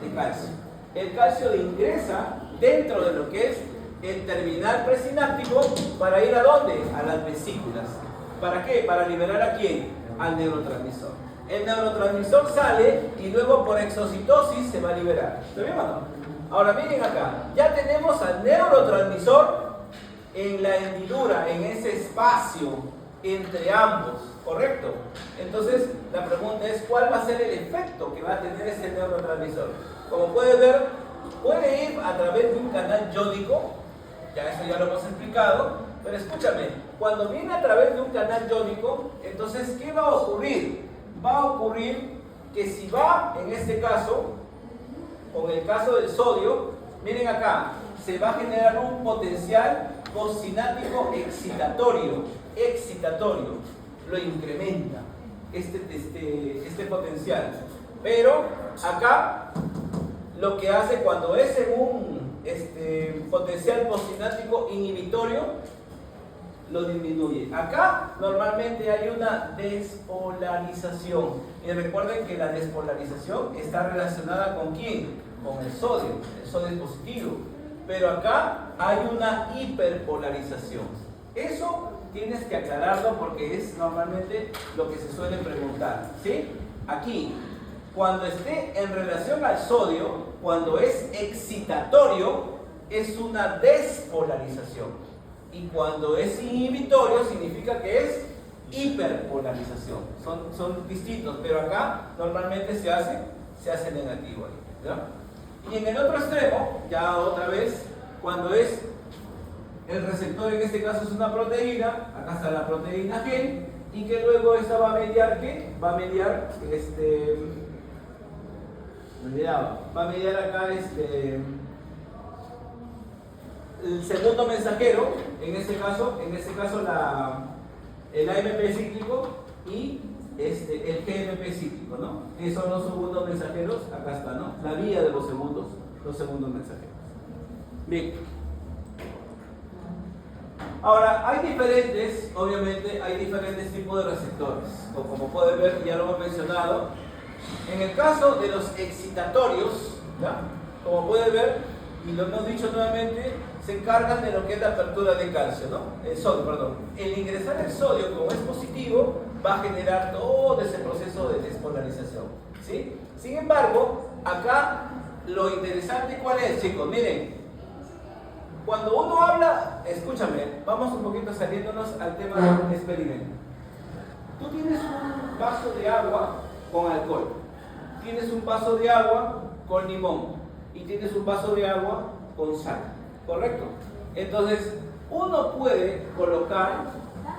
de calcio. El calcio ingresa dentro de lo que es el terminal presináptico para ir ¿a dónde? A las vesículas. ¿Para qué? Para liberar ¿a quién? Al neurotransmisor. El neurotransmisor sale y luego por exocitosis se va a liberar. ¿Está bien o no? Ahora miren acá, ya tenemos al neurotransmisor en la hendidura, en ese espacio entre ambos, ¿correcto? Entonces la pregunta es, ¿cuál va a ser el efecto que va a tener ese neurotransmisor? Como pueden ver, puede ir a través de un canal iónico, ya eso ya lo hemos explicado, pero escúchame, cuando viene a través de un canal iónico, entonces ¿qué va a ocurrir? Va a ocurrir que si va, en este caso, con el caso del sodio, miren acá, se va a generar un potencial postsináptico excitatorio, lo incrementa este potencial. Pero acá lo que hace cuando es en un potencial postsináptico inhibitorio, lo disminuye. Acá normalmente hay una despolarización. Y recuerden que la despolarización está relacionada ¿con quién? Con el sodio. El sodio es positivo. Pero acá hay una hiperpolarización. Eso tienes que aclararlo porque es normalmente lo que se suele preguntar, ¿sí? Aquí, cuando esté en relación al sodio, cuando es excitatorio, es una despolarización. Y cuando es inhibitorio, significa que es hiperpolarización. Son distintos, pero acá normalmente se hace negativo ahí, ¿no? Y en el otro extremo, ya otra vez, cuando es el receptor, en este caso es una proteína, acá está la proteína G, y que luego esta va a mediar, ¿qué? Va a mediar, va a mediar acá el segundo mensajero, en este caso el AMP cíclico y el GMP cíclico, ¿no? Esos son los segundos mensajeros, acá está, ¿no? La vía de los segundos mensajeros. Bien. Ahora, obviamente hay diferentes tipos de receptores, como pueden ver, ya lo hemos mencionado. En el caso de los excitatorios, ¿ya? Como pueden ver, y lo hemos dicho nuevamente, se encargan de lo que es la apertura de calcio, ¿no? El sodio, perdón. El ingresar el sodio, como es positivo, va a generar todo ese proceso de despolarización, ¿sí? Sin embargo, acá lo interesante, ¿cuál es, chicos? Miren, cuando uno habla, escúchame, vamos un poquito saliéndonos al tema del experimento. Tú tienes un vaso de agua con alcohol, tienes un vaso de agua con limón y tienes un vaso de agua con sal, ¿correcto? Entonces, uno puede colocar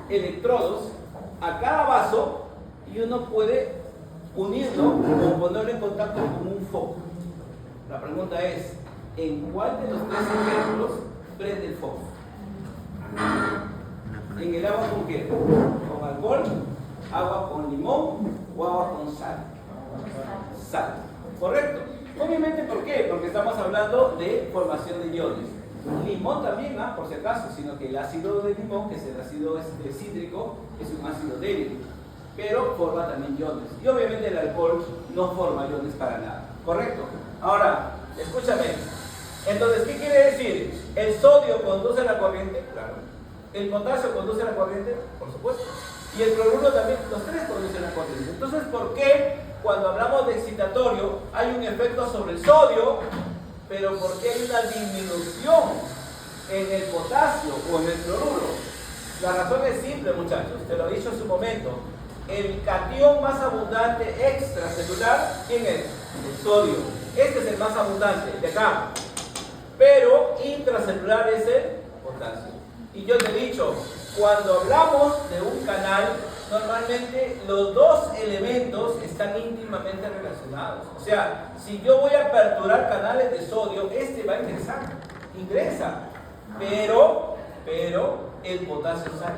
electrodos a cada vaso y uno puede unirlo o ponerlo en contacto con un foco. La pregunta es, ¿en cuál de los tres ejemplos prende el foco? ¿En el agua con qué? ¿Con alcohol? ¿Agua con limón o agua con sal? Sal, ¿correcto? Obviamente, ¿por qué? Porque estamos hablando de formación de iones. Limón también, por si acaso, sino que el ácido de limón, que es el ácido cítrico, es un ácido débil, pero forma también iones. Y obviamente el alcohol no forma iones para nada, ¿correcto? Ahora, escúchame. Entonces, ¿qué quiere decir? ¿El sodio conduce a la corriente? Claro. ¿El potasio conduce a la corriente? Por supuesto. Y el cloruro también, los tres conducen a la corriente. Entonces, ¿por qué cuando hablamos de excitatorio hay un efecto sobre el sodio, pero por qué hay una disminución en el potasio o en el cloruro? La razón es simple, muchachos, te lo he dicho en su momento. El catión más abundante extracelular, ¿quién es? El sodio. Este es el más abundante, de acá. Pero intracelular es el potasio. Y yo te he dicho, cuando hablamos de un canal, normalmente los dos elementos están íntimamente relacionados. O sea, si yo voy a aperturar canales de sodio, este va a ingresar, ingresa, pero el potasio sale.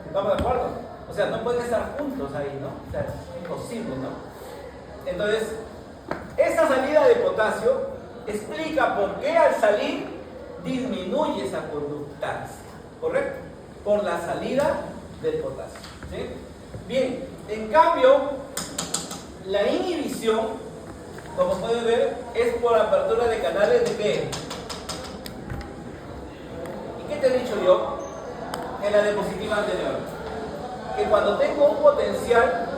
¿Estamos de acuerdo? O sea, no pueden estar juntos ahí, ¿no? O sea, es imposible, ¿no? Entonces, esa salida de potasio explica por qué al salir disminuye esa conductancia, ¿correcto? Por la salida del potasio, ¿sí? Bien, en cambio, la inhibición, como pueden ver, es por apertura de canales de qué. ¿Y qué te he dicho yo en la diapositiva anterior? Que cuando tengo un potencial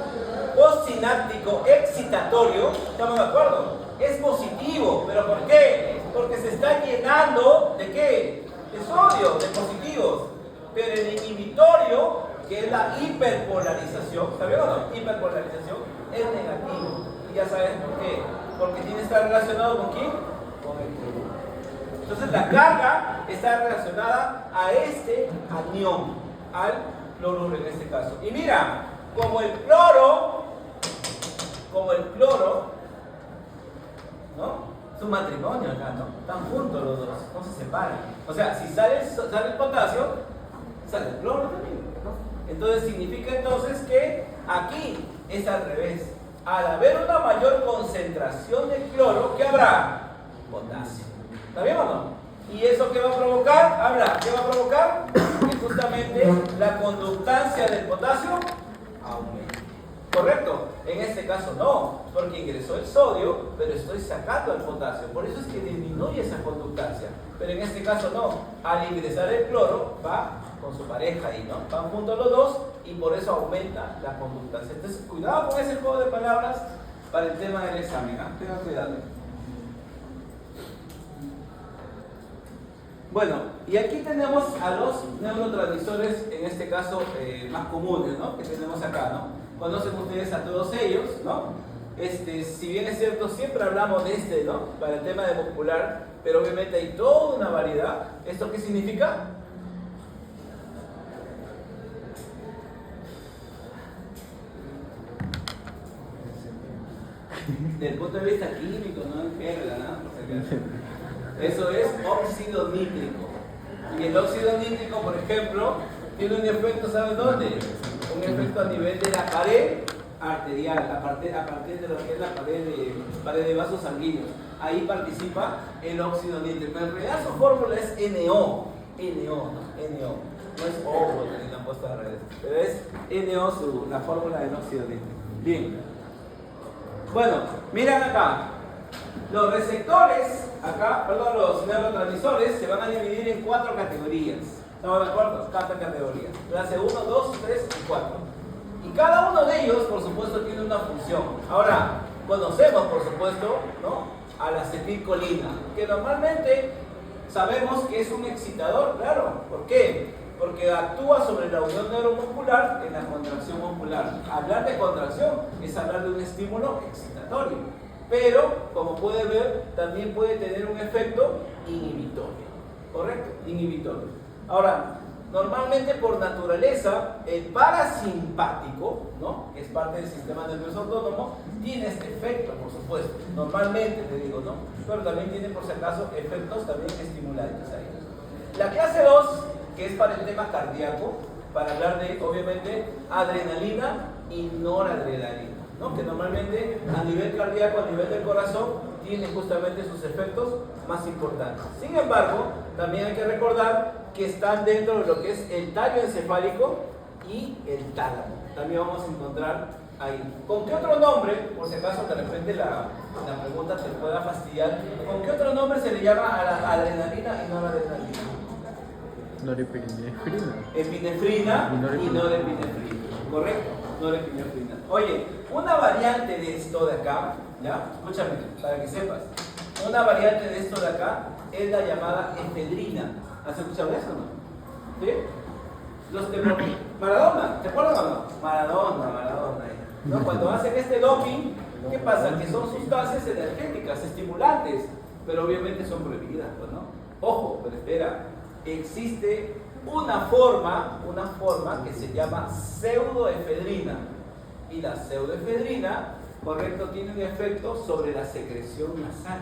postsináptico excitatorio, ¿estamos de acuerdo? Es positivo, ¿pero por qué? Porque se está llenando ¿de qué? De sodio, de positivos. Pero el inhibitorio, que es la hiperpolarización, ¿sabes o no? Hiperpolarización es negativo. Y ya sabes por qué. Porque tiene que estar relacionado ¿con quién? Con el cloruro. Entonces la carga está relacionada a este anión, al cloruro en este caso. Y mira, como el cloro, ¿no? Es un matrimonio acá, ¿no? Están juntos los dos, no se separan. O sea, si sale el potasio, sale el cloro también, ¿no? Entonces significa entonces que aquí es al revés. Al haber una mayor concentración de cloro, ¿qué habrá? Potasio. ¿Está bien o no? ¿Y eso qué va a provocar? ¿Qué va a provocar? Que justamente la conductancia del potasio aumente. ¿Correcto? En este caso no, porque ingresó el sodio, pero estoy sacando el potasio. Por eso es que disminuye esa conductancia. Pero en este caso no. Al ingresar el cloro, va con su pareja ahí, ¿no? Van juntos los dos y por eso aumenta la conductancia. Entonces, cuidado con ese juego de palabras para el tema del examen, ¿eh? Tengan cuidado. Bueno, y aquí tenemos a los neurotransmisores, en este caso más comunes, ¿no? Que tenemos acá, ¿no? Conocen ustedes a todos ellos, ¿no? Si bien es cierto, siempre hablamos de ¿no? Para el tema de muscular, pero obviamente hay toda una variedad. ¿Esto qué significa? Desde el punto de vista químico, no en jerga, ¿no? Eso es óxido nítrico. Y el óxido nítrico, por ejemplo, tiene un efecto, ¿sabes dónde? Un efecto a nivel de la pared arterial, a partir de lo que es la pared de vasos sanguíneos. Ahí participa el óxido nítrico. En realidad su fórmula es NO, ¿no? NO. No es O, porque ni la han puesto a redes. Pero es NO la fórmula del óxido nítrico. Bien. Bueno, miren acá. Los receptores, los neurotransmisores se van a dividir en 4 categorías. ¿Estamos de acuerdo? 4 categorías. Clase 1, 2, 3 y 4. Y cada uno de ellos, por supuesto, tiene una función. Ahora, conocemos, por supuesto, ¿no? A la acetilcolina, que normalmente sabemos que es un excitador, claro. ¿Por qué? Porque actúa sobre la unión neuromuscular en la contracción muscular. Hablar de contracción es hablar de un estímulo excitatorio. Pero, como puede ver, también puede tener un efecto inhibitorio. ¿Correcto? Inhibitorio. Ahora, Normalmente por naturaleza, el parasimpático, ¿no? Que es parte del sistema nervioso autónomo, tiene este efecto, por supuesto. Normalmente, te digo, ¿no? Pero también tiene, por si acaso, efectos también estimulantes ahí. La clase 2, que es para el tema cardíaco, para hablar de, obviamente, adrenalina y noradrenalina, ¿no? Que normalmente a nivel cardíaco, a nivel del corazón, tiene justamente sus efectos más importantes. Sin embargo, también hay que recordar que están dentro de lo que es el tallo encefálico y el tálamo. También vamos a encontrar ahí. ¿Con qué otro nombre, por si acaso de repente la pregunta te pueda fastidiar, con qué otro nombre se le llama a la adrenalina y noradrenalina? Norepinefrina. Epinefrina y norepinefrina. ¿Correcto? Norepinefrina. Oye, una variante de esto de acá, ¿ya? Escúchame, para que sepas. Una variante de esto de acá es la llamada efedrina. ¿Has escuchado eso o no? ¿Sí? Los que Maradona, ¿te acuerdas o no? Maradona. ¿No? Cuando hacen este doping, ¿qué pasa? Que son sustancias energéticas, estimulantes, pero obviamente son prohibidas, pues, ¿no? Ojo, pero espera, existe una forma que se llama pseudoefedrina. Y la pseudoefedrina, correcto, tiene un efecto sobre la secreción nasal.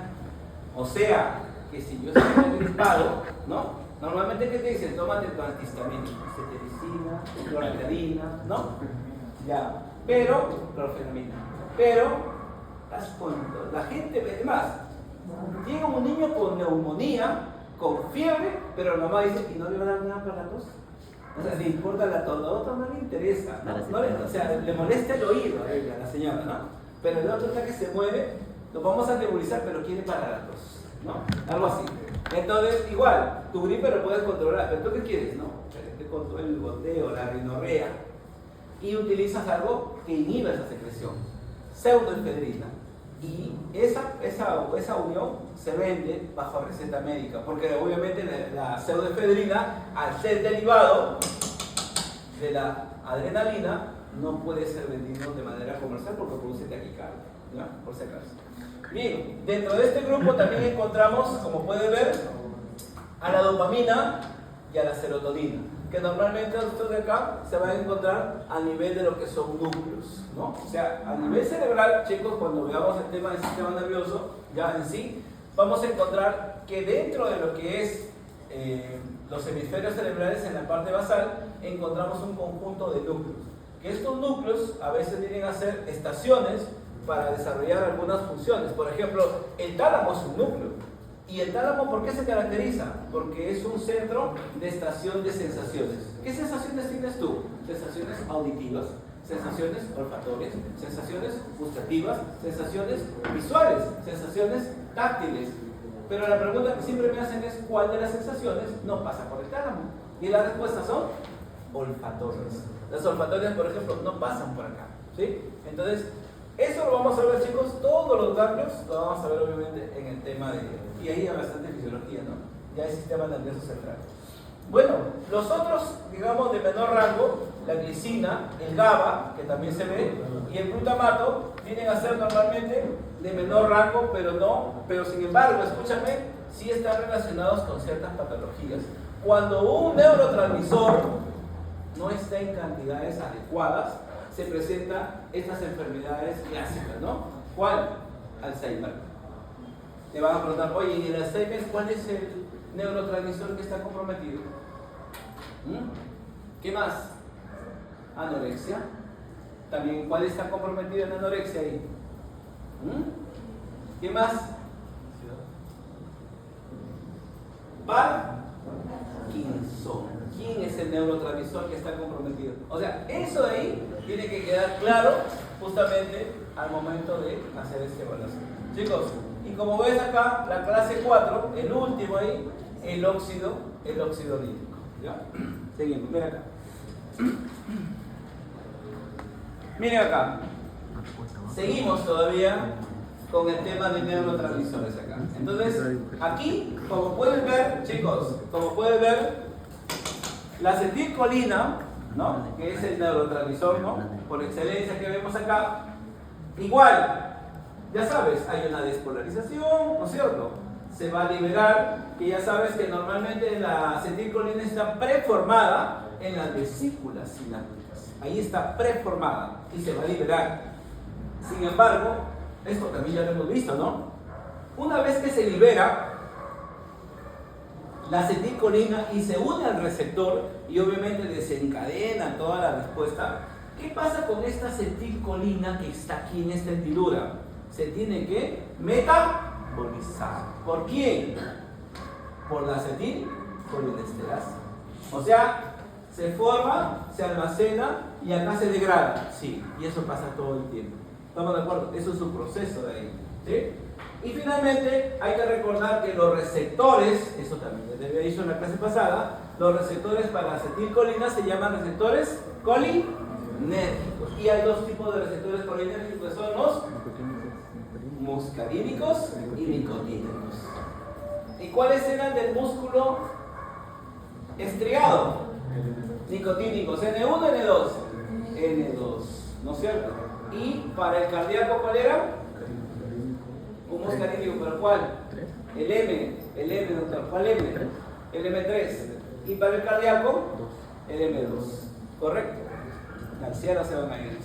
O sea, que si yo estoy gripado, ¿no? Normalmente, ¿qué te dicen? Tómate tu antihistamínico, cetericina, cloralidina, ¿no? Ya, pero, clorfenamina. Pero, haz cuenta, la gente ve más. Llega un niño con neumonía, con fiebre, pero la mamá dice, ¿y no le va a dar nada para la tos? O sea, le importa la tos, la otra no le interesa, ¿no? O sea, le molesta el oído a ella, a la señora, ¿no? Pero el otro está que se mueve, lo vamos a nebulizar, pero quiere para la tos, ¿no? Algo así. Entonces, igual, tu gripe lo puedes controlar, pero ¿tú qué quieres? No, te controla el goteo, la rinorrea, y utilizas algo que inhibe esa secreción, pseudoefedrina. Y esa unión se vende bajo receta médica, porque obviamente la pseudoefedrina, al ser derivado de la adrenalina, no puede ser vendido de manera comercial porque produce taquicardia, ¿ya? Por si acaso. Bien, dentro de este grupo también encontramos, como puede ver, a la dopamina y a la serotonina, que normalmente esto de acá se va a encontrar a nivel de lo que son núcleos, ¿no? O sea, a nivel cerebral, chicos, cuando veamos el tema del sistema nervioso, ya en sí, vamos a encontrar que dentro de lo que es los hemisferios cerebrales en la parte basal, encontramos un conjunto de núcleos. Que estos núcleos a veces vienen a ser estaciones para desarrollar algunas funciones. Por ejemplo, el tálamo es un núcleo. ¿Y el tálamo por qué se caracteriza? Porque es un centro de estación de sensaciones. ¿Qué sensaciones tienes tú? Sensaciones auditivas, sensaciones olfatorias, sensaciones gustativas, sensaciones visuales, sensaciones táctiles. Pero la pregunta que siempre me hacen es ¿cuál de las sensaciones no pasa por el tálamo? Y las respuestas son olfatorias. Las olfatorias, por ejemplo, no pasan por acá, ¿sí? Entonces, eso lo vamos a ver, chicos, todos los ganglios lo vamos a ver obviamente en el tema de... Y ahí hay bastante fisiología, ¿no? Ya el sistema nervioso central. Bueno, los otros, digamos, de menor rango, la glicina, el GABA, que también se ve, y el glutamato, vienen a ser normalmente de menor rango, pero sin embargo, escúchame, sí están relacionados con ciertas patologías. Cuando un neurotransmisor no está en cantidades adecuadas, se presentan estas enfermedades clásicas, ¿no? ¿Cuál? Alzheimer. Te van a preguntar, oye, ¿y el Alzheimer cuál es el neurotransmisor que está comprometido? ¿Qué más? Anorexia. También, ¿cuál está comprometido en anorexia ahí? ¿Qué más? Parkinson. ¿Quién es el neurotransmisor que está comprometido? O sea, eso de ahí tiene que quedar claro justamente al momento de hacer esta evaluación. Chicos, y como ves acá, la clase 4, el último ahí, el óxido nítrico. ¿Ya? Seguimos, miren acá. Miren acá. Seguimos todavía con el tema de neurotransmisores acá. Entonces, aquí, como pueden ver, chicos, como pueden ver, la acetilcolina, ¿no? Que es el neurotransmisor, ¿no? Por excelencia que vemos acá. Igual, ya sabes, hay una despolarización, ¿no es cierto? se va a liberar, que ya sabes que normalmente la acetilcolina está preformada en las vesículas sinápticas. Ahí está preformada y se va a liberar. Sin embargo, esto también ya lo hemos visto, ¿no? Una vez que se libera la acetilcolina y se une al receptor y obviamente desencadena toda la respuesta, ¿qué pasa con esta acetilcolina que está aquí en esta hendidura? Se tiene que metabolizar. ¿Por quién? Por la acetilcolinesterasa. O sea, se forma, se almacena y acá se degrada. Sí, y eso pasa todo el tiempo. ¿Estamos de acuerdo? Eso es un proceso de ahí. ¿Sí? Y finalmente hay que recordar que los receptores, eso también les había dicho en la clase pasada, los receptores para acetilcolina se llaman receptores colinérgicos. Y hay dos tipos de receptores colinérgicos que son los muscarínicos y nicotínicos. ¿Y cuáles eran del músculo estriado? Nicotínicos, N1, N2. N2, ¿no es cierto? Y para el cardíaco, ¿cuál era? Un muscarínico, ¿pero cuál? El M, doctor, ¿cuál M? El M3. Y para el cardíaco, el M2. ¿Correcto? Al cielo se van a ir.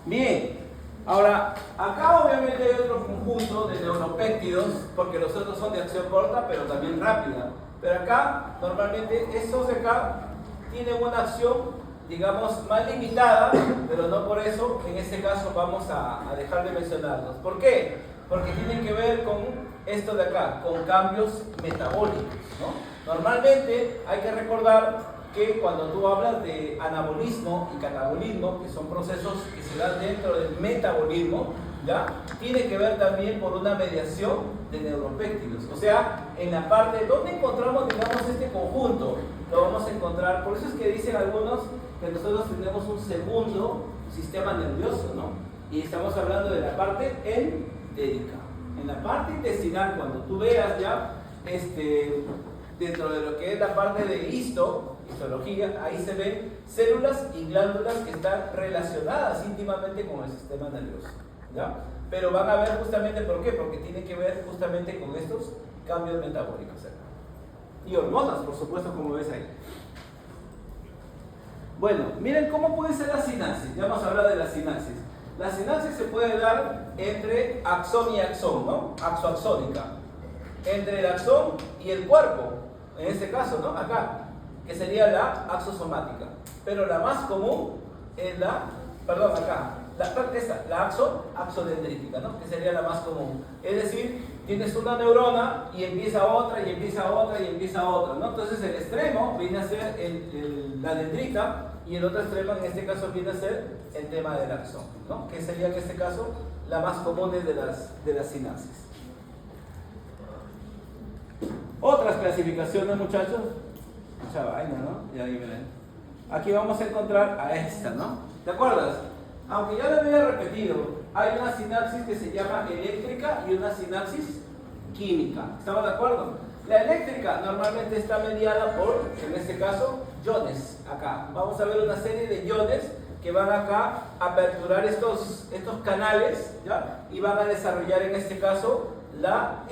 Bien, ahora, acá obviamente hay otro conjunto de neuropéptidos, porque los otros son de acción corta, pero también rápida. Pero acá, normalmente, estos de acá tienen una acción, digamos, más limitada, pero no por eso, en este caso vamos a dejar de mencionarlos. ¿Por qué? Porque tienen que ver con esto de acá, con cambios metabólicos, ¿no? Normalmente hay que recordar que cuando tú hablas de anabolismo y catabolismo, que son procesos que se dan dentro del metabolismo, ¿ya? Tiene que ver también por una mediación de neuropéptidos. O sea, en la parte donde encontramos, digamos, este conjunto, lo vamos a encontrar. Por eso es que dicen algunos que nosotros tenemos un segundo sistema nervioso, ¿no? Y estamos hablando de la parte entérica. En la parte intestinal, cuando tú veas ya dentro de lo que es la parte de histología, ahí se ven células y glándulas que están relacionadas íntimamente con el sistema nervioso, ¿ya? Pero van a ver justamente por qué, porque tiene que ver justamente con estos cambios metabólicos acá. Y hormonas, por supuesto, como ves ahí. Bueno, miren cómo puede ser la sinapsis. Ya hemos hablado de la sinapsis. La sinapsis se puede dar entre axón y axón, ¿no? Axoaxónica. Entre el axón y el cuerpo, en este caso, ¿no? Acá, que sería la axosomática. Pero la más común es la, perdón, acá, la axodendrítica, ¿no? Que sería la más común. Es decir, tienes una neurona y empieza otra, y empieza otra, y empieza otra, ¿no? Entonces el extremo viene a ser la dendrita, y el otro extremo en este caso viene a ser el tema del axón, ¿no? Que sería en este caso la más común de las sinapsis. Otras clasificaciones, muchachos. Mucha vaina, ¿no? Ya ahí ven. Aquí vamos a encontrar a esta, ¿no? ¿Te acuerdas? Aunque ya lo había repetido, hay una sinapsis que se llama eléctrica y una sinapsis química. ¿Estamos de acuerdo? La eléctrica normalmente está mediada por, en este caso, iones. Acá vamos a ver una serie de iones que van acá a aperturar estos canales, ¿ya? Y van a desarrollar en este caso la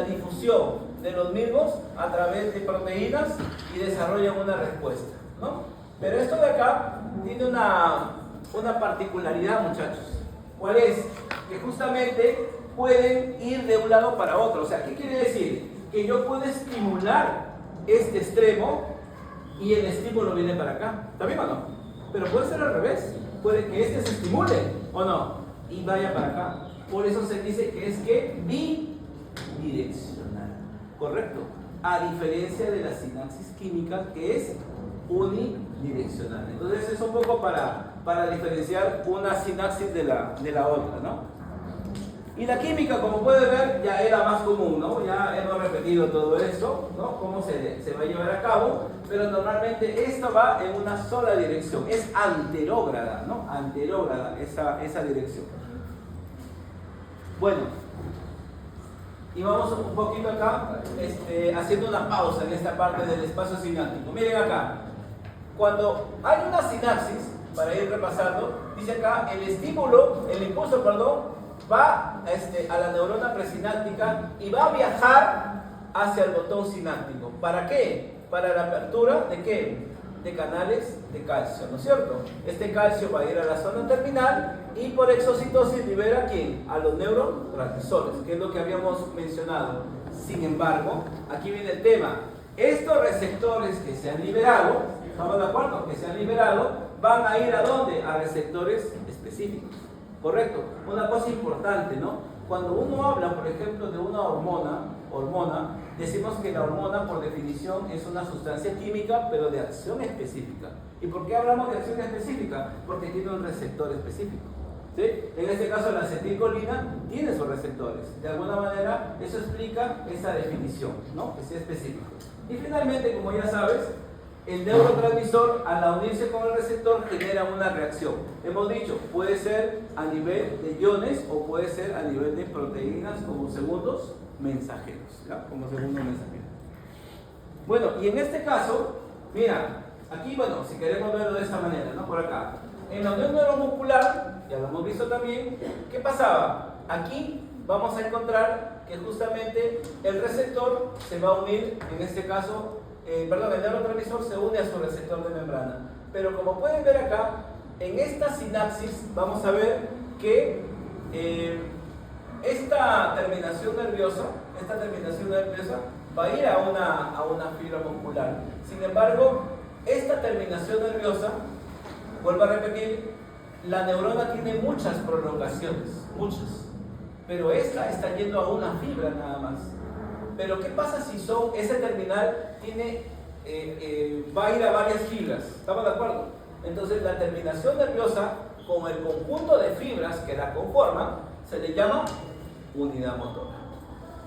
difusión de los mismos a través de proteínas y desarrollan una respuesta, ¿no? Pero esto de acá tiene una particularidad, muchachos. ¿Cuál es? Que justamente pueden ir de un lado para otro. O sea, ¿qué quiere decir? Que yo puedo estimular este extremo y el estímulo viene para acá. ¿Está bien o no? Pero puede ser al revés. Puede que este se estimule o no y vaya para acá. Por eso se dice que es bidireccional. ¿Correcto? A diferencia de la sinapsis química, que es unidireccional. Entonces es un poco para diferenciar una sinapsis de la otra, ¿no? Y la química, como puede ver, ya era más común, ¿no? Ya hemos repetido todo esto, ¿no? Cómo se va a llevar a cabo, pero normalmente esto va en una sola dirección, es anterógrada, ¿no? Anterógrada esa dirección. Bueno, y vamos un poquito acá, haciendo una pausa en esta parte del espacio sináptico. Miren acá, cuando hay una sinapsis, para ir repasando, dice acá, el impulso, va a la neurona presináptica y va a viajar hacia el botón sináptico. ¿Para qué? Para la apertura de ¿qué? De canales de calcio, ¿no es cierto? Este calcio va a ir a la zona terminal y por exocitosis libera ¿a quién? A los neurotransmisores, que es lo que habíamos mencionado. Sin embargo, aquí viene el tema. Estos receptores que se han liberado, ¿estamos de acuerdo? Que se han liberado, van a ir ¿a dónde? A receptores específicos. ¿Correcto? Una cosa importante, ¿no? Cuando uno habla, por ejemplo, de una hormona, decimos que la hormona, por definición, es una sustancia química, pero de acción específica. ¿Y por qué hablamos de acción específica? Porque tiene un receptor específico. ¿Sí? En este caso, la acetilcolina tiene sus receptores. De alguna manera, eso explica esa definición, ¿no? Que sea específico. Y finalmente, como ya sabes, el neurotransmisor, al unirse con el receptor, genera una reacción. Hemos dicho, puede ser a nivel de iones o puede ser a nivel de proteínas como segundos mensajeros, ¿ya? Como segundos mensajeros. Bueno, y en este caso, mira, aquí, bueno, si queremos verlo de esta manera, ¿no? Por acá. En la unión neuromuscular, ya lo hemos visto también, ¿qué pasaba? Aquí vamos a encontrar que justamente el receptor se va a unir, en este caso, el neurotransmisor se une a su receptor de membrana. Pero como pueden ver acá, en esta sinapsis vamos a ver que esta terminación nerviosa va a ir a una fibra muscular. Sin embargo, esta terminación nerviosa, vuelvo a repetir, la neurona tiene muchas prolongaciones, muchas, pero esta está yendo a una fibra nada más. Pero ¿qué pasa si ese terminal va a ir a varias fibras? ¿Estamos de acuerdo? Entonces la terminación nerviosa, con el conjunto de fibras que la conforman, se le llama unidad motora.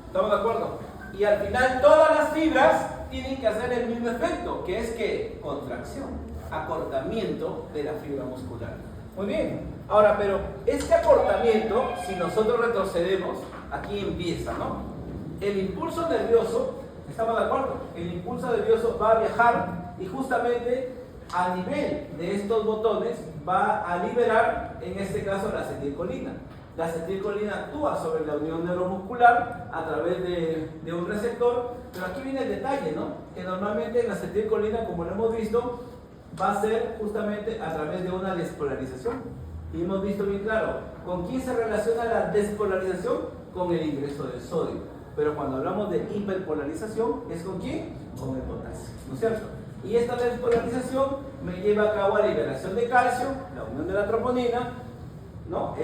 ¿Estamos de acuerdo? Y al final todas las fibras tienen que hacer el mismo efecto, que es que contracción, acortamiento de la fibra muscular. Muy bien. Ahora, pero este acortamiento, si nosotros retrocedemos, aquí empieza, ¿no? El impulso nervioso, ¿estamos de acuerdo? El impulso nervioso va a viajar y justamente a nivel de estos botones va a liberar, en este caso, la acetilcolina. La acetilcolina actúa sobre la unión neuromuscular a través de un receptor, pero aquí viene el detalle, ¿no? Que normalmente la acetilcolina, como lo hemos visto, va a ser justamente a través de una despolarización. Y hemos visto bien claro, ¿con quién se relaciona la despolarización? Con el ingreso del sodio. Pero cuando hablamos de hiperpolarización, ¿es con quién? Con el potasio, ¿no es cierto? Y esta despolarización me lleva a cabo a la liberación de calcio, la unión de la troponina, ¿no?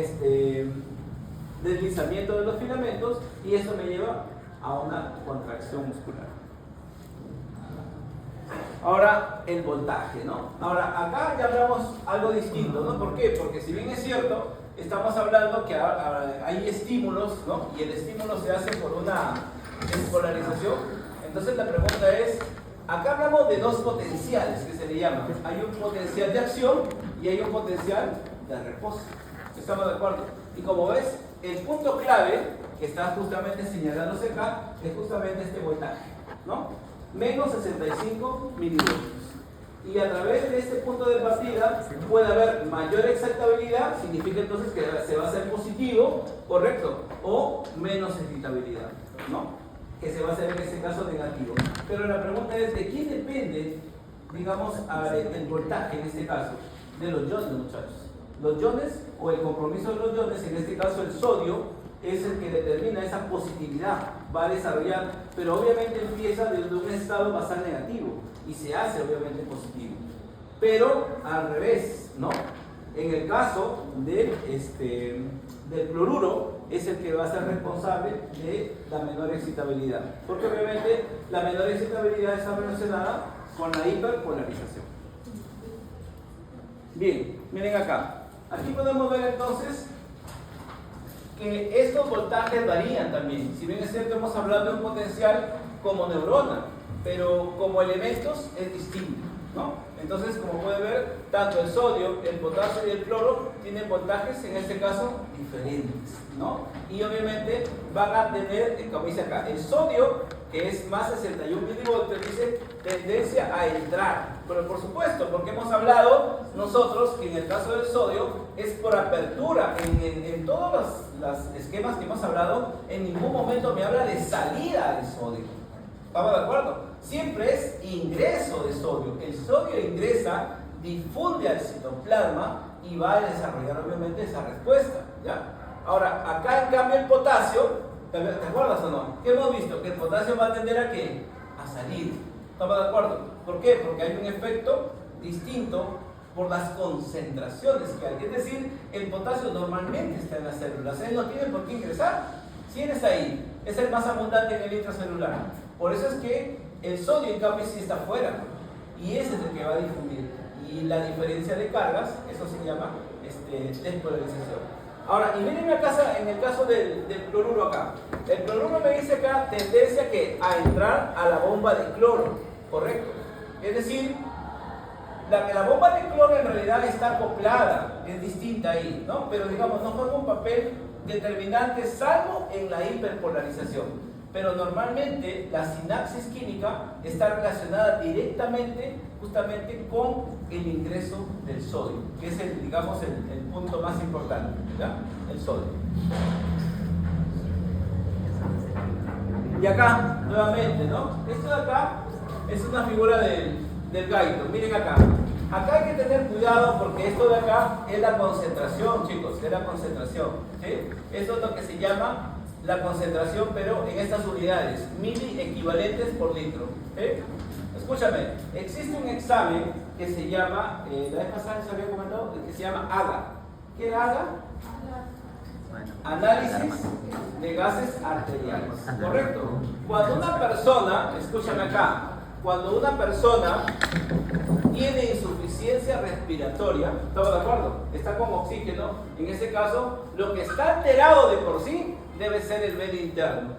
Deslizamiento de los filamentos, y eso me lleva a una contracción muscular. Ahora, el voltaje, ¿no? Ahora, acá ya hablamos algo distinto, ¿no? ¿Por qué? Porque si bien es cierto, estamos hablando que hay estímulos, ¿no? Y el estímulo se hace por una despolarización. Entonces la pregunta es, acá hablamos de dos potenciales que se le llaman. Hay un potencial de acción y hay un potencial de reposo. ¿Estamos de acuerdo? Y como ves, el punto clave que está justamente señalándose acá es justamente este voltaje, ¿no? Menos 65 milivoltios. Y a través de este punto de partida puede haber mayor excitabilidad, significa entonces que se va a hacer positivo, correcto, o menos excitabilidad, ¿no? Que se va a hacer en este caso negativo. Pero la pregunta es, ¿de quién depende, digamos, el voltaje en este caso? De los iones, muchachos. Los iones, o el compromiso de los iones, en este caso el sodio, es el que determina esa positividad, va a desarrollar, pero obviamente empieza desde un estado basal negativo y se hace obviamente positivo. Pero al revés, ¿no? En el caso del cloruro, es el que va a ser responsable de la menor excitabilidad, porque obviamente la menor excitabilidad está relacionada con la hiperpolarización. Bien, miren acá. Aquí podemos ver entonces que estos voltajes varían también. Si bien es cierto, hemos hablado de un potencial como neurona, pero como elementos es distinto, ¿no? Entonces, como pueden ver, tanto el sodio, el potasio y el cloro tienen voltajes, en este caso, diferentes, ¿no? Y obviamente van a tener, como dice acá, el sodio, que es más 61 milivoltios, dice tendencia a entrar Pero por supuesto, porque hemos hablado nosotros que en el caso del sodio es por apertura. En todos los esquemas que hemos hablado, en ningún momento me habla de salida de sodio. ¿Estamos de acuerdo? Siempre es ingreso de sodio. El sodio ingresa, difunde al citoplasma y va a desarrollar obviamente esa respuesta, ¿ya? Ahora, acá en cambio el potasio, ¿te acuerdas o no? ¿Qué hemos visto? Que el potasio va a tender ¿a qué? A salir. ¿Estamos de acuerdo? ¿Por qué? Porque hay un efecto distinto por las concentraciones que hay. Es decir, el potasio normalmente está en las células. Él no tiene por qué ingresar. Si él está ahí, es el más abundante en el intracelular. Por eso es que el sodio en cambio sí está afuera. Y ese es el que va a difundir. Y la diferencia de cargas, eso se llama despolarización. Ahora, y miren acá en el caso del cloruro acá. El cloruro me dice acá tendencia que a entrar a la bomba de cloro, ¿correcto? Es decir, la bomba de cloro en realidad está acoplada, es distinta ahí, ¿no? Pero digamos, no juega un papel determinante salvo en la hiperpolarización. Pero normalmente la sinapsis química está relacionada directamente justamente con el ingreso del sodio, que es el, digamos, el punto más importante, ¿ya? El sodio. Y acá, nuevamente, ¿no? Esto de acá es una figura del gaito. Miren acá. Acá hay que tener cuidado porque esto de acá es la concentración, chicos, es la concentración, ¿sí? Esto es lo que se llama la concentración, pero en estas unidades, mili equivalentes por litro. ¿Sí? Escúchame, existe un examen que se llama, la vez pasada se había comentado, que se llama AGA. ¿Qué era AGA? Análisis de gases arteriales. ¿Correcto? Cuando una persona, escúchame acá, cuando una persona tiene insuficiencia respiratoria, ¿estamos de acuerdo? Está con oxígeno, en ese caso, lo que está alterado de por sí debe ser el medio interno.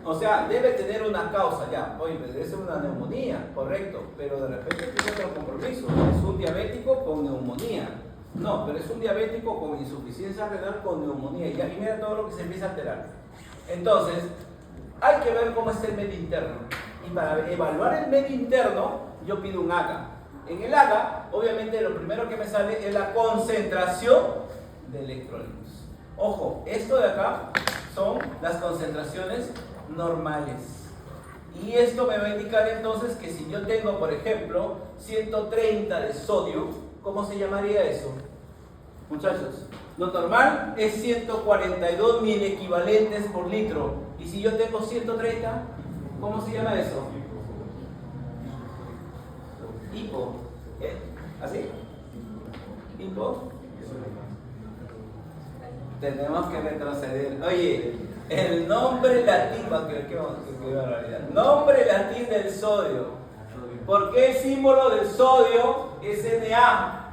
O sea, debe tener una causa ya. Oye, debe ser una neumonía, correcto, pero de repente tiene otro compromiso. Es un diabético con neumonía. No, pero es un diabético con insuficiencia renal con neumonía. Y aquí mira todo lo que se empieza a alterar. Entonces, hay que ver cómo está el medio interno. Y para evaluar el medio interno, yo pido un AGA. En el AGA, obviamente, lo primero que me sale es la concentración de electrolitos. Ojo, esto de acá son las concentraciones normales. Y esto me va a indicar entonces que si yo tengo, por ejemplo, 130 de sodio, ¿cómo se llamaría eso? Muchachos, lo normal es 142 mil equivalentes por litro. Y si yo tengo 130, ¿cómo se llama eso? Hipo. ¿Así? Hipo. Tenemos que retroceder. Oye, el nombre latín, nombre latín del sodio. ¿Por qué el símbolo del sodio es Na?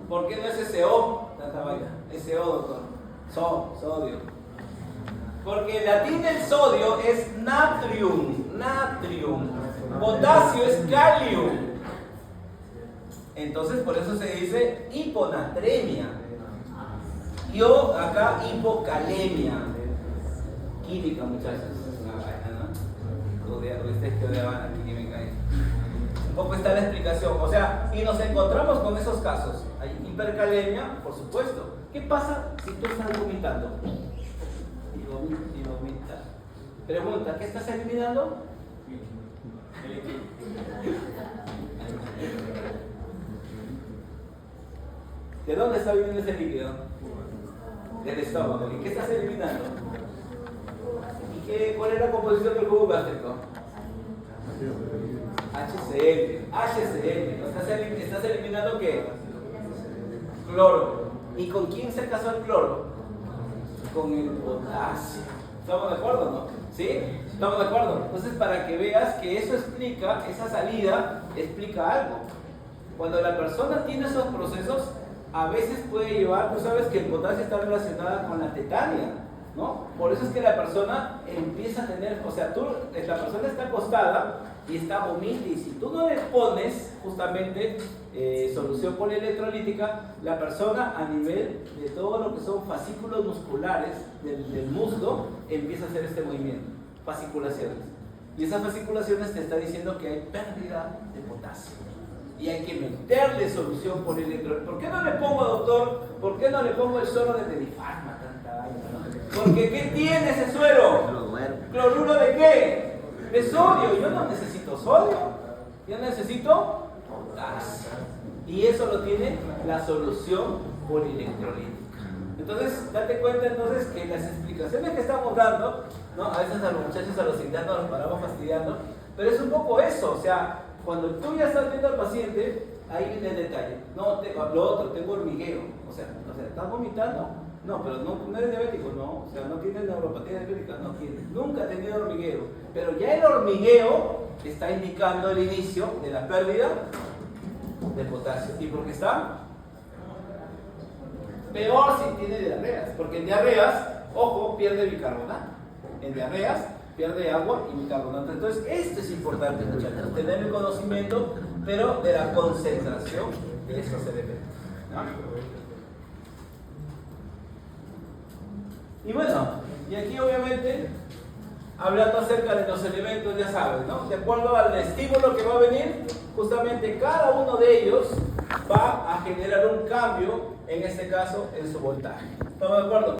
¿Por qué no es SO? Tanta vaina. SO, doctor. Sodio. Porque el latín del sodio es natrium. Potasio es calium. Entonces por eso se dice hiponatremia. Yo acá hipocalemia. Química, muchachos. Ustedes que odiaban aquí que me caen. Un poco está la explicación. O sea, y nos encontramos con esos casos. Hay hipercalemia, por supuesto. ¿Qué pasa si tú estás vomitando? Y vomitas. Pregunta, ¿qué estás eliminando? ¿De dónde está viniendo ese líquido? Del estómago. ¿Y qué estás eliminando? ¿Y cuál es la composición del jugo gástrico? HCl. ¿Estás eliminando qué? Cloro. ¿Y con quién se casó el cloro? Con el potasio. ¿Estamos de acuerdo, no? ¿Sí? ¿Estamos de acuerdo? Entonces, para que veas que eso explica, esa salida explica algo. Cuando la persona tiene esos procesos, a veces puede llevar, tú sabes que el potasio está relacionado con la tetania, ¿no? Por eso es que la persona empieza a tener, o sea, la persona está acostada y está vomita, y si tú no le pones justamente solución polielectrolítica, la persona a nivel de todo lo que son fascículos musculares del muslo empieza a hacer este movimiento, fasciculaciones. Y esas fasciculaciones te está diciendo que hay pérdida de potasio. y hay que meterle solución polielectrolítica. ¿Por qué no le pongo, doctor? ¿Por qué no le pongo el suero de Telifarma? Tanta vaina, ¿no? Porque ¿qué tiene ese suero? ¿Cloruro de qué? De sodio. Yo no necesito sodio, yo necesito gas. Y eso lo tiene la solución polielectrolítica. Entonces, date cuenta entonces que las explicaciones que estamos dando, ¿no? A veces a los muchachos, a los internos nos paramos fastidiando, pero es un poco eso, o sea, cuando tú ya estás viendo al paciente, ahí viene el detalle. No, lo otro, tengo hormigueo, o sea, ¿estás vomitando? No, pero no eres diabético, no, o sea, no tienes neuropatía diabética, no tienes, nunca has tenido hormigueo, pero ya el hormigueo está indicando el inicio de la pérdida de potasio. ¿Y por qué está? Peor si tiene diarreas, porque en diarreas, ojo, pierde bicarbonato. En diarreas pierde agua y bicarbonato. Entonces, esto es importante, muchachos, tener el conocimiento, pero de la concentración de estos elementos, ¿no? Y bueno, y aquí obviamente, hablando acerca de los elementos, ya sabes, ¿no? De acuerdo al estímulo que va a venir, justamente cada uno de ellos va a generar un cambio, en este caso, en su voltaje. ¿Estamos de acuerdo?